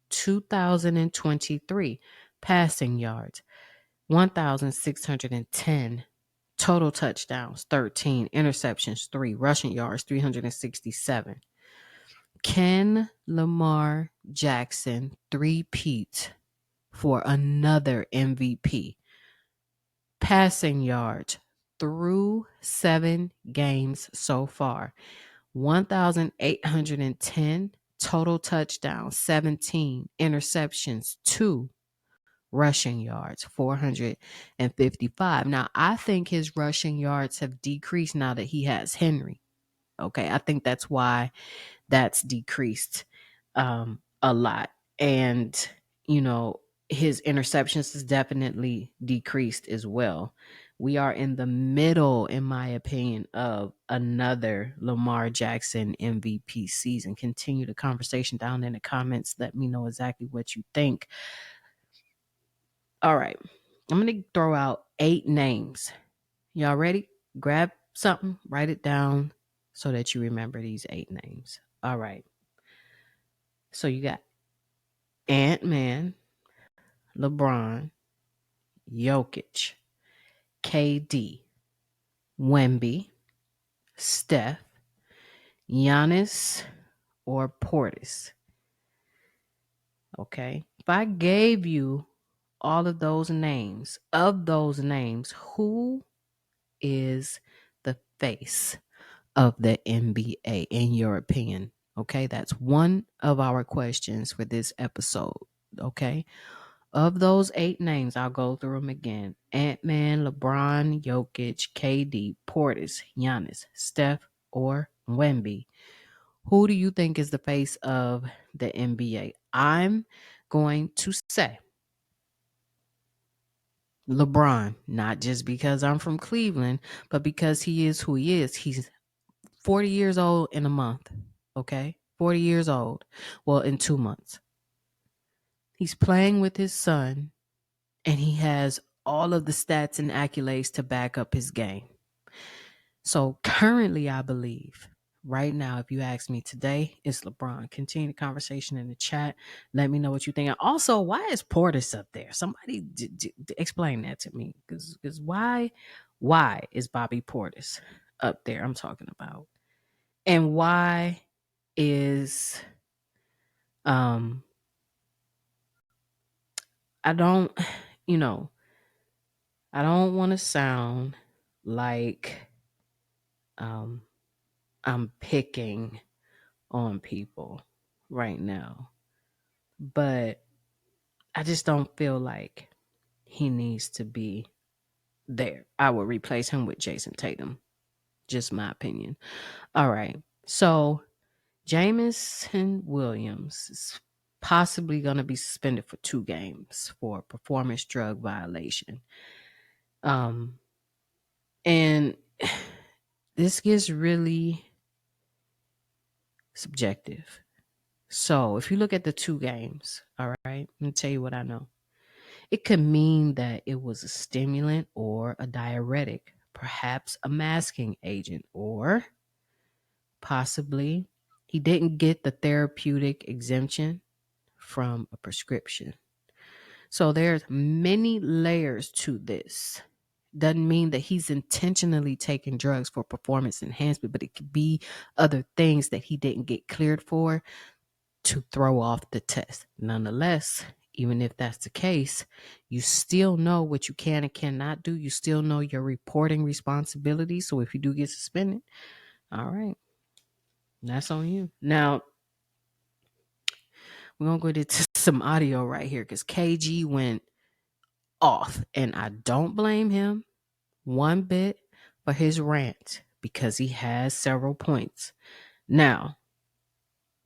2023 passing yards 1,610, total touchdowns 13, interceptions 3, rushing yards 367. Can Lamar Jackson three-peat for another MVP? Passing yards through 7 games so far 1,810, total touchdowns 17, interceptions 2, rushing yards 455. Now I think his rushing yards have decreased now that he has Henry. Okay, I think that's why that's decreased a lot. And, his interceptions has definitely decreased as well. We are in the middle, in my opinion, of another Lamar Jackson MVP season. Continue the conversation down in the comments. Let me know exactly what you think. All right. I'm going to throw out 8 names. Y'all ready? Grab something, write it down so that you remember these 8 names. All right. So you got Ant-Man, LeBron, Jokic, KD, Wemby, Steph, Giannis, or Portis. Okay. If I gave you all of those names, who is the face of the NBA in your opinion? Okay. That's one of our questions for this episode. Okay. Of those 8 names, I'll go through them again. Ant-Man, LeBron, Jokic, KD, Portis, Giannis, Steph, or Wemby. Who do you think is the face of the NBA? I'm going to say LeBron, not just because I'm from Cleveland, but because he is who he is. He's 40 years old in a month, okay? 40 years old. Well, in 2 months. He's playing with his son, and he has all of the stats and accolades to back up his game. So currently, I believe, right now, if you ask me today, it's LeBron. Continue the conversation in the chat. Let me know what you think. And also, why is Portis up there? Somebody explain that to me. Because why is Bobby Portis up there? I'm talking about. And why is um I don't you know I don't want to sound like um I'm picking on people right now, but I just don't feel like he needs to be there. I would replace him with Jason Tatum. Just my opinion. All right. So Jamison Williams is possibly going to be suspended for 2 games for performance drug violation. Um, and this gets really subjective. So if you look at the 2 games, all right, let me tell you what I know. It could mean that it was a stimulant or a diuretic, perhaps a masking agent, or possibly he didn't get the therapeutic exemption from a prescription. So there's many layers to this. Doesn't mean that he's intentionally taking drugs for performance enhancement, but it could be other things that he didn't get cleared for to throw off the test. Nonetheless, even if that's the case, you still know what you can and cannot do. You still know your reporting responsibilities. So if you do get suspended, all right, that's on you. Now, we're going to go into some audio right here because KG went off, and I don't blame him one bit for his rant because he has several points. Now,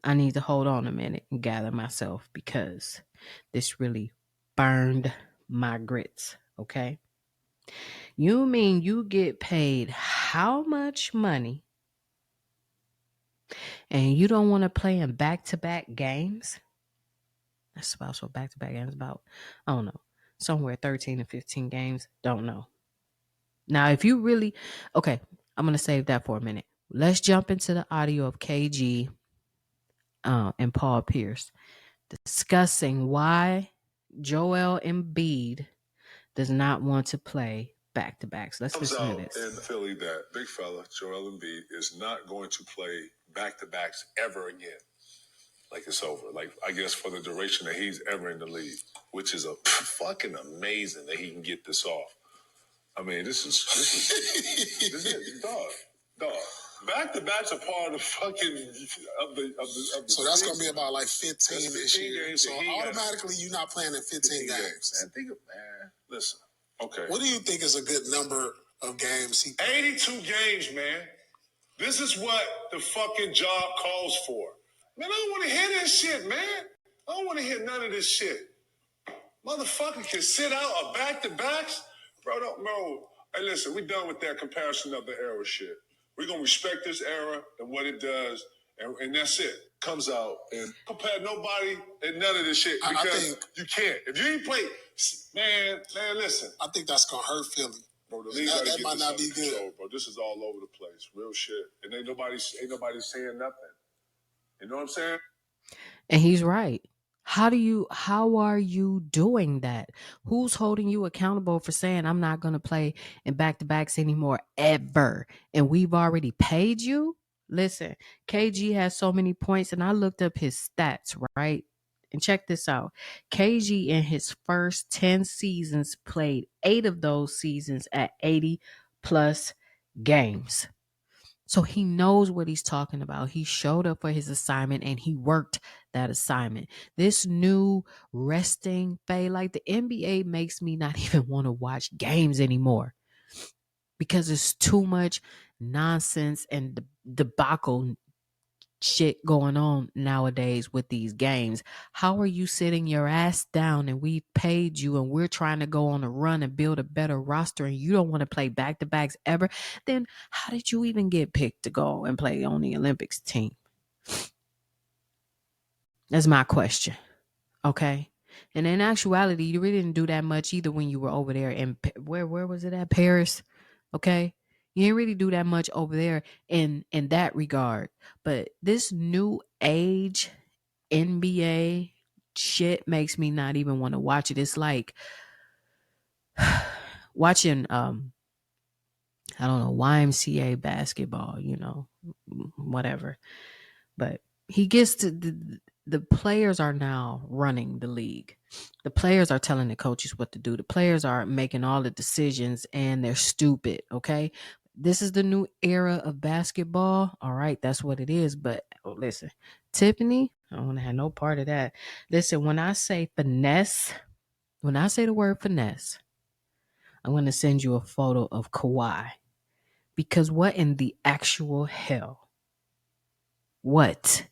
I need to hold on a minute and gather myself because this really burned my grits, okay? You mean you get paid how much money and you don't want to play in back-to-back games? That's about so back-to-back games about, I don't know, somewhere 13 to 15 games. Don't know. Now, if you really, okay, I'm going to save that for a minute. Let's jump into the audio of KG and Paul Pierce discussing why Joel Embiid does not want to play back to backs. Let's Comes listen to out this. in Philly that big fella, Joel Embiid, is not going to play back to backs ever again. Like it's over. Like I guess for the duration that he's ever in the league, which is a fucking amazing that he can get this off. I mean, this is dog. Back to backs are part of the fucking of the. So that's gonna be about like 15 this year. So automatically, you're not playing in 15 games. Man, listen. Okay. What do you think is a good number of games? 82 games, man. This is what the fucking job calls for. Man, I don't want to hear this shit, man. I don't want to hear none of this shit. Motherfucker can sit out a back-to-backs? Bro. Hey, listen, we done with that comparison of the era shit. We're going to respect this era and what it does, and that's it. Comes out and compare nobody and none of this shit because I think you can't. If you ain't play, man, listen. I think that's going to hurt Philly. Bro, the league that might not be good. Control, bro. This is all over the place. Real shit. And ain't nobody saying nothing. You know what I'm saying? And he's right. How are you doing that? Who's holding you accountable for saying I'm not going to play in back-to-backs anymore ever? And we've already paid you? Listen, KG has so many points and I looked up his stats, right? And check this out. KG in his first 10 seasons played 8 of those seasons at 80 plus games. So he knows what he's talking about. He showed up for his assignment and he worked that assignment. This new resting phase, like the NBA makes me not even want to watch games anymore because there's too much nonsense and debacle shit going on nowadays with these games. How are you sitting your ass down and we paid you and we're trying to go on a run and build a better roster and you don't want to play back-to-backs ever? Then how did you even get picked to go and play on the Olympics team? That's my question. Okay. And in actuality, you really didn't do that much either when you were over there in where was it at? Paris. Okay. You ain't really do that much over there in that regard. But this new age NBA shit makes me not even want to watch it. It's like watching I don't know, YMCA basketball, whatever. But he gets to the players are now running the league. The players are telling the coaches what to do. The players are making all the decisions and they're stupid, okay? This is the new era of basketball. All right, that's what it is. But listen, Tiffany, I don't want to have no part of that. Listen, when I say finesse, when I say the word finesse, I'm going to send you a photo of Kawhi. Because what in the actual hell? What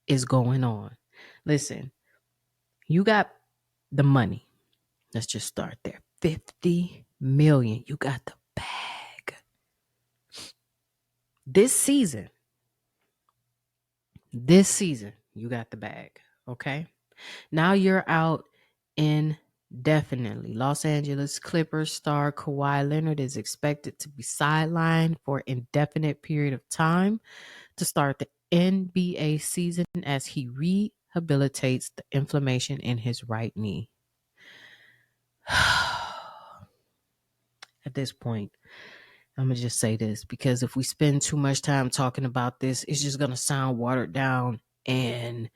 is going on? Listen, you got the money. Let's just start there. 50 million. You got the bag. This season, you got the bag. Okay. Now you're out indefinitely. Los Angeles Clippers star Kawhi Leonard is expected to be sidelined for an indefinite period of time to start the NBA season as he rehabilitates the inflammation in his right knee. At this point, I'm going to just say this, because if we spend too much time talking about this, it's just going to sound watered down and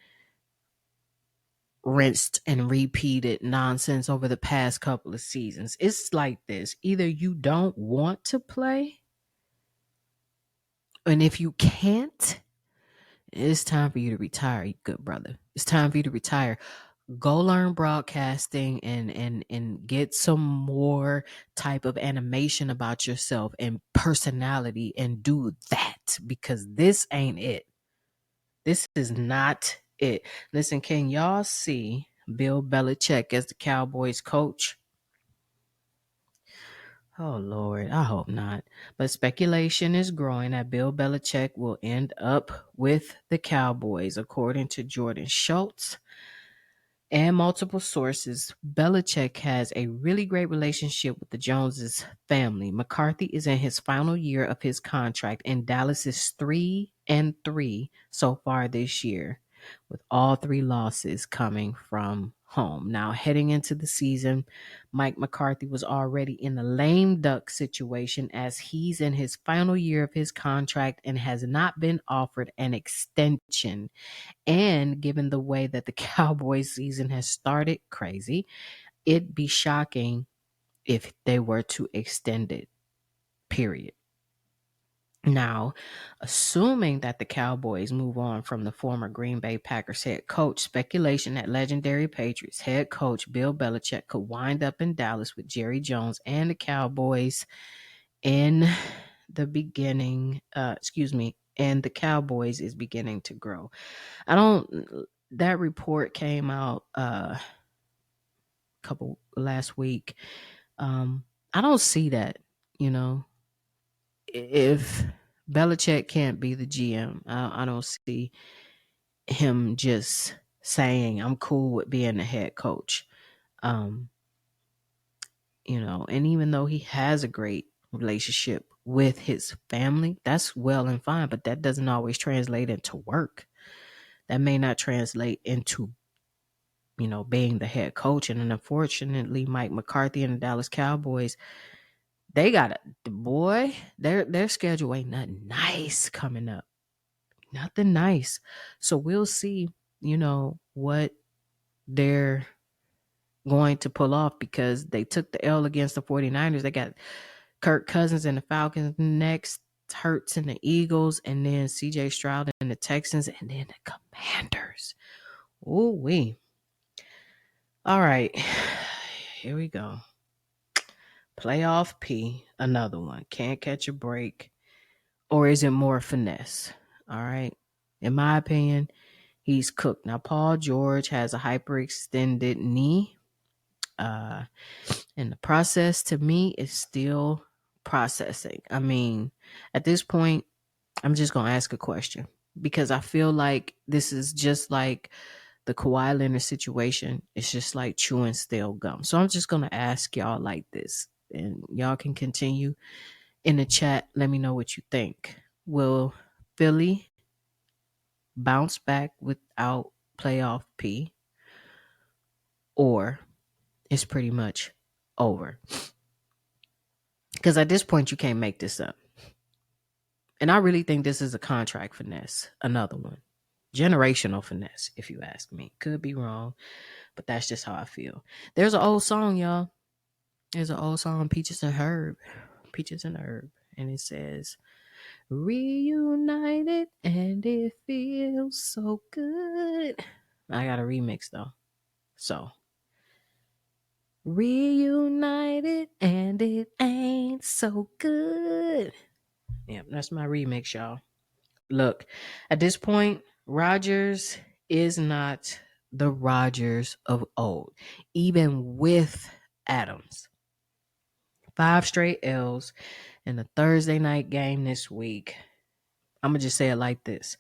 rinsed and repeated nonsense over the past couple of seasons. It's like this. Either you don't want to play, and if you can't, it's time for you to retire, you good brother. It's time for you to retire. Go learn broadcasting and get some more type of animation about yourself and personality and do that, because this ain't it. This is not it. Listen, can y'all see Bill Belichick as the Cowboys coach? Oh Lord, I hope not. But speculation is growing that Bill Belichick will end up with the Cowboys, according to Jordan Schultz and multiple sources. Belichick has a really great relationship with the Joneses family. McCarthy is in his final year of his contract, and Dallas is 3-3 so far this year, with all 3 losses coming from home. Now, heading into the season, Mike McCarthy was already in a lame duck situation as he's in his final year of his contract and has not been offered an extension. And given the way that the Cowboys season has started, crazy, it'd be shocking if they were to extend it, period. Now, assuming that the Cowboys move on from the former Green Bay Packers head coach, speculation that legendary Patriots head coach Bill Belichick could wind up in Dallas with Jerry Jones and the Cowboys in the beginning, and the Cowboys is beginning to grow. That report came out couple last week. I don't see that, you know. If Belichick can't be the GM, I don't see him just saying I'm cool with being the head coach. And even though he has a great relationship with his family, that's well and fine, but that doesn't always translate into work. That may not translate into being the head coach. And unfortunately, Mike McCarthy and the Dallas Cowboys, they got their schedule ain't nothing nice coming up. Nothing nice. So we'll see, what they're going to pull off, because they took the L against the 49ers. They got Kirk Cousins and the Falcons next, Hurts and the Eagles, and then CJ Stroud and the Texans, and then the Commanders. Ooh wee. All right. Here we go. Playoff P, another one. Can't catch a break. Or is it more finesse? All right. In my opinion, he's cooked. Now, Paul George has a hyperextended knee. And the process, to me, is still processing. I mean, at this point, I'm just going to ask a question, because I feel like this is just like the Kawhi Leonard situation. It's just like chewing stale gum. So I'm just going to ask y'all like this, and y'all can continue In the chat, let me know what you think. Will Philly bounce back without playoff P, or it's pretty much over? Because at this point, you can't make this up. And I really think this is a contract finesse, another one. Generational finesse, if you ask me. Could be wrong, but that's just how I feel. There's an old song, y'all. There's an old song, Peaches and Herb. Peaches and Herb. And it says, reunited and it feels so good. I got a remix though. So, reunited and it ain't so good. Yep, that's my remix, y'all. Look, at this point, Rodgers is not the Rodgers of old, even with Adams. 5 straight L's in the Thursday night game this week. I'm going to just say it like this.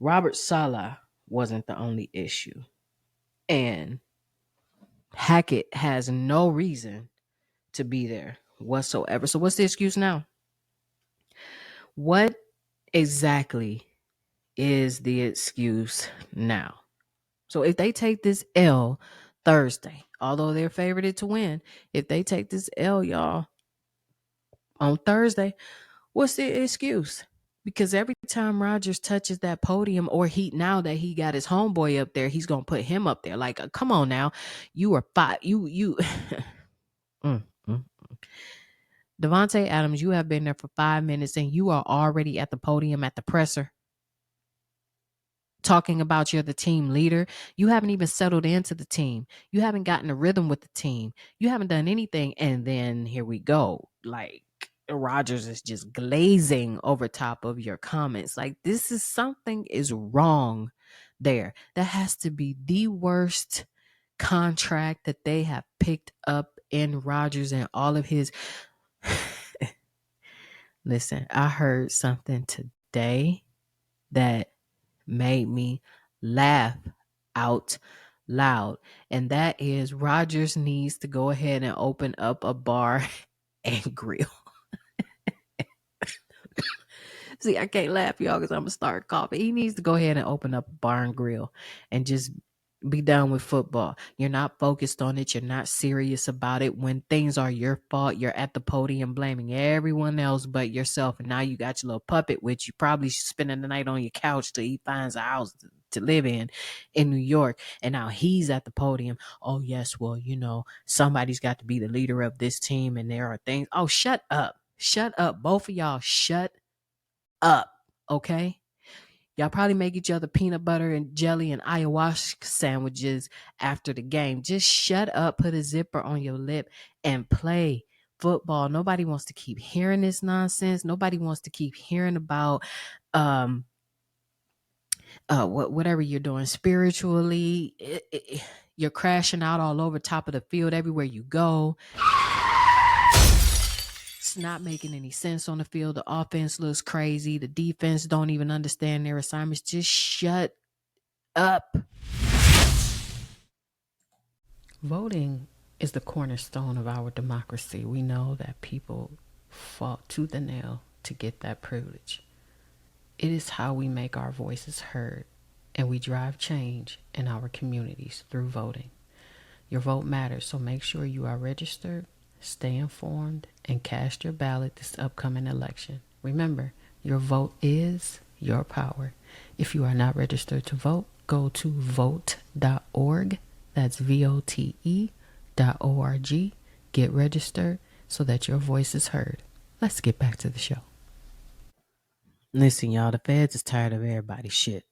Robert Saleh wasn't the only issue. And Hackett has no reason to be there whatsoever. So what's the excuse now? What exactly is the excuse now? So if they take this L Thursday, although they're favored to win, if they take this L, y'all, on Thursday, what's the excuse? Because every time Rodgers touches that podium, or now that he got his homeboy up there, he's gonna put him up there. Like, come on now, you are five. You. Devontae Adams, you have been there for 5 minutes, and you are already at the podium at the presser, talking about you're the team leader. You haven't even settled into the team. You haven't gotten a rhythm with the team. You haven't done anything, and then here we go. Like, Rodgers is just glazing over top of your comments. Like, this is something is wrong there. That has to be the worst contract that they have picked up in Rodgers and all of his. Listen, I heard something today that made me laugh out loud, and that is Rodgers needs to go ahead and open up a bar and grill. See, I can't laugh, y'all, because I'm going to start coughing. He needs to go ahead and open up a bar and grill and just be done with football. You're not focused on it. You're not serious about it. When things are your fault, you're at the podium blaming everyone else but yourself. And now you got your little puppet, which you probably spending the night on your couch till he finds a house to live in New York. And now he's at the podium. Oh, yes, well, somebody's got to be the leader of this team. And there are things. Oh, shut up. Shut up. Both of y'all, shut up, okay? Y'all probably make each other peanut butter and jelly and ayahuasca sandwiches after the game. Just shut up, put a zipper on your lip, and play football. Nobody wants to keep hearing this nonsense. Nobody wants to keep hearing about whatever you're doing spiritually. You're crashing out all over top of the field everywhere you go. It's not making any sense on the field. The offense looks crazy. The defense don't even understand their assignments. Just shut up. Voting is the cornerstone of our democracy. We know that people fought tooth and nail to get that privilege. It is how we make our voices heard, and we drive change in our communities through voting. Your vote matters, so make sure you are registered, stay informed, and cast your ballot this upcoming election. Remember, your vote is your power. If you are not registered to vote, go to vote.org. That's vote.org. Get registered so that your voice is heard. Let's get back to the show. Listen, y'all, the feds is tired of everybody's shit.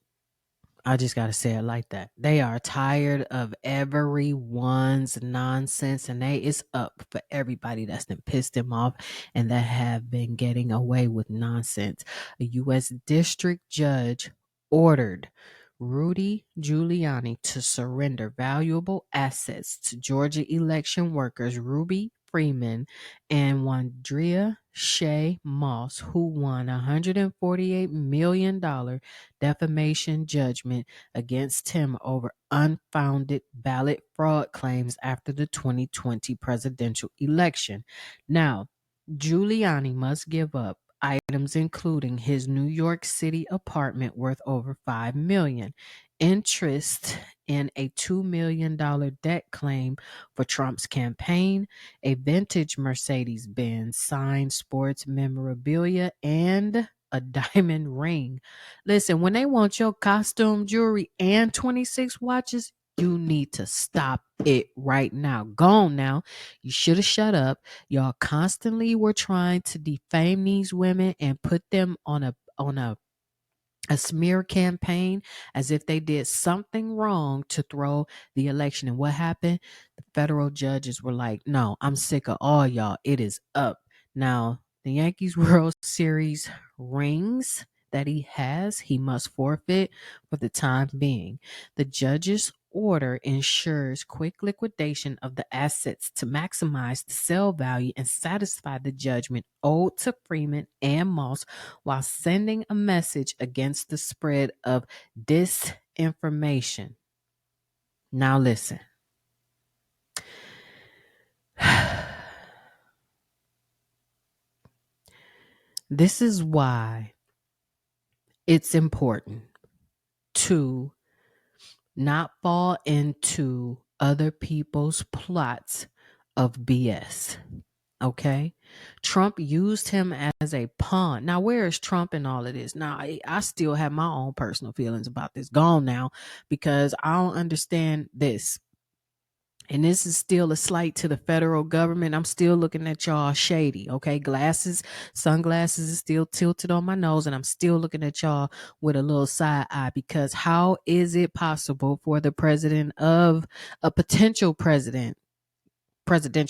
I just got to say it like that. They are tired of everyone's nonsense, and it's up for everybody that's been pissed them off and that have been getting away with nonsense. A U.S. district judge ordered Rudy Giuliani to surrender valuable assets to Georgia election workers Ruby Freeman and Wandrea Shea Moss, who won $148 million defamation judgment against him over unfounded ballot fraud claims after the 2020 presidential election. Now, Giuliani must give up items including his New York City apartment worth over $5 million, interest in a $2 million debt claim for Trump's campaign, a vintage Mercedes-Benz signed sports memorabilia, and a diamond ring. Listen, when they want your costume jewelry and 26 watches, you need to stop it right now. Gone now. You should have shut up. Y'all constantly were trying to defame these women and put them on a smear campaign as if they did something wrong to throw the election. And what happened? The federal judges were like, no, I'm sick of all y'all. It is up. Now, the Yankees World Series rings that he has, he must forfeit for the time being. The judge's order ensures quick liquidation of the assets to maximize the sale value and satisfy the judgment owed to Freeman and Moss while sending a message against the spread of disinformation. Now, listen. This is why it's important to not fall into other people's plots of BS. Okay. Trump used him as a pawn. Now, where is Trump in all of this? Now, I still have my own personal feelings about this. Gone now, because I don't understand this. And this is still a slight to the federal government. I'm still looking at y'all shady. Okay. Sunglasses is still tilted on my nose, and I'm still looking at y'all with a little side eye, because how is it possible for the president of a potential presidential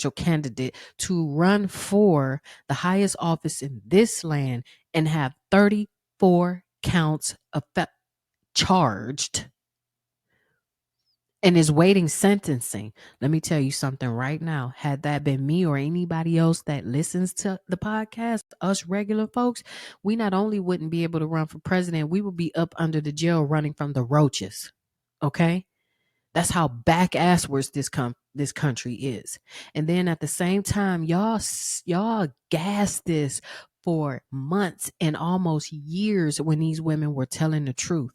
candidate to run for the highest office in this land and have 34 counts of charged and is waiting sentencing? Let me tell you something right now. Had that been me or anybody else that listens to the podcast, us regular folks, we not only wouldn't be able to run for president, we would be up under the jail running from the roaches. Okay? That's how back asswards this country is. And then at the same time, y'all gassed this for months and almost years when these women were telling the truth.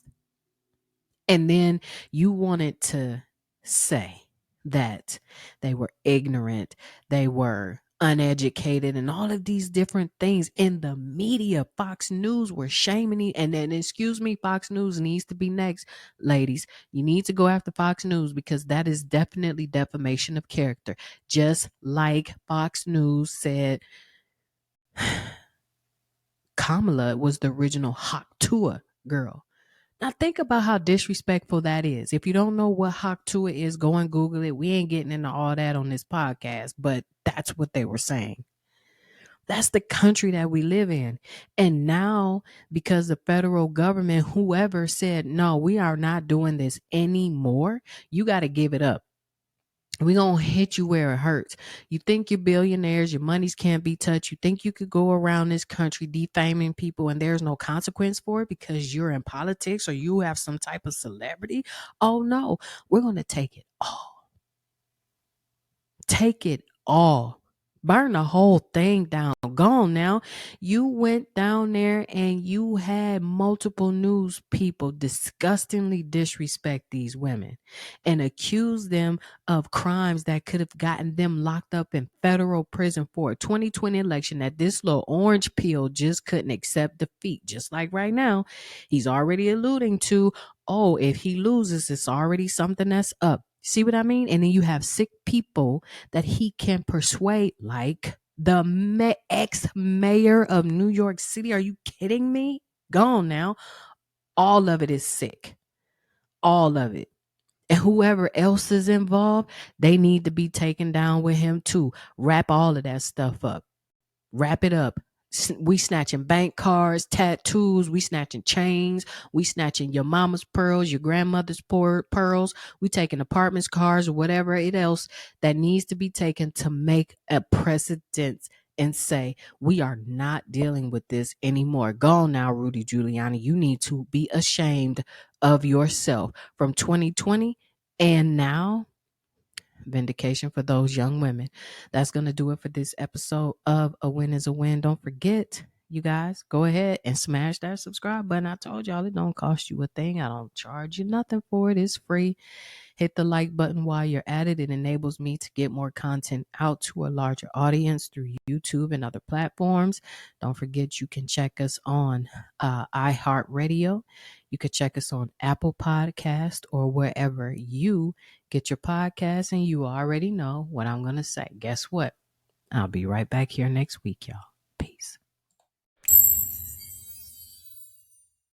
And then you wanted to say that they were ignorant, they were uneducated, and all of these different things in the media. Fox News were shaming it. And then, excuse me, Fox News needs to be next. Ladies, you need to go after Fox News, because that is definitely defamation of character. Just like Fox News said Kamala was the original Haktua girl. Now think about how disrespectful that is. If you don't know what Haktua is, go and Google it. We ain't getting into all that on this podcast, but that's what they were saying. That's the country that we live in. And now, because the federal government, whoever said, no, we are not doing this anymore, you got to give it up. We're going to hit you where it hurts. You think you're billionaires, your monies can't be touched. You think you could go around this country defaming people and there's no consequence for it because you're in politics or you have some type of celebrity? Oh no, we're going to take it all. Take it all. Burn the whole thing down. Gone now. You went down there and you had multiple news people disgustingly disrespect these women and accuse them of crimes that could have gotten them locked up in federal prison for a 2020 election that this little orange peel just couldn't accept defeat. Just like right now, he's already alluding to, oh, if he loses, it's already something that's up. See what I mean? And then you have sick people that he can persuade, like the ex-mayor of New York City. Are you kidding me? Gone now. All of it is sick. All of it. And whoever else is involved, they need to be taken down with him too. Wrap all of that stuff up. Wrap it up. We snatching bank cards, tattoos, we snatching chains, we snatching your mama's pearls, your grandmother's pearls, we taking apartments, cars, or whatever it else that needs to be taken to make a precedent and say, we are not dealing with this anymore. Gone now, Rudy Giuliani. You need to be ashamed of yourself from 2020 and now. vindication for those young women. That's going to do it for this episode of A Win is a Win. Don't forget, you guys, go ahead and smash that subscribe button. I told y'all it don't cost you a thing. I don't charge you nothing for it. It's free. Hit the like button while you're at it. It enables me to get more content out to a larger audience through YouTube and other platforms. Don't forget, you can check us on iHeartRadio. You could check us on Apple Podcast or wherever you get your podcasts. And you already know what I'm going to say. Guess what? I'll be right back here next week, y'all. Peace.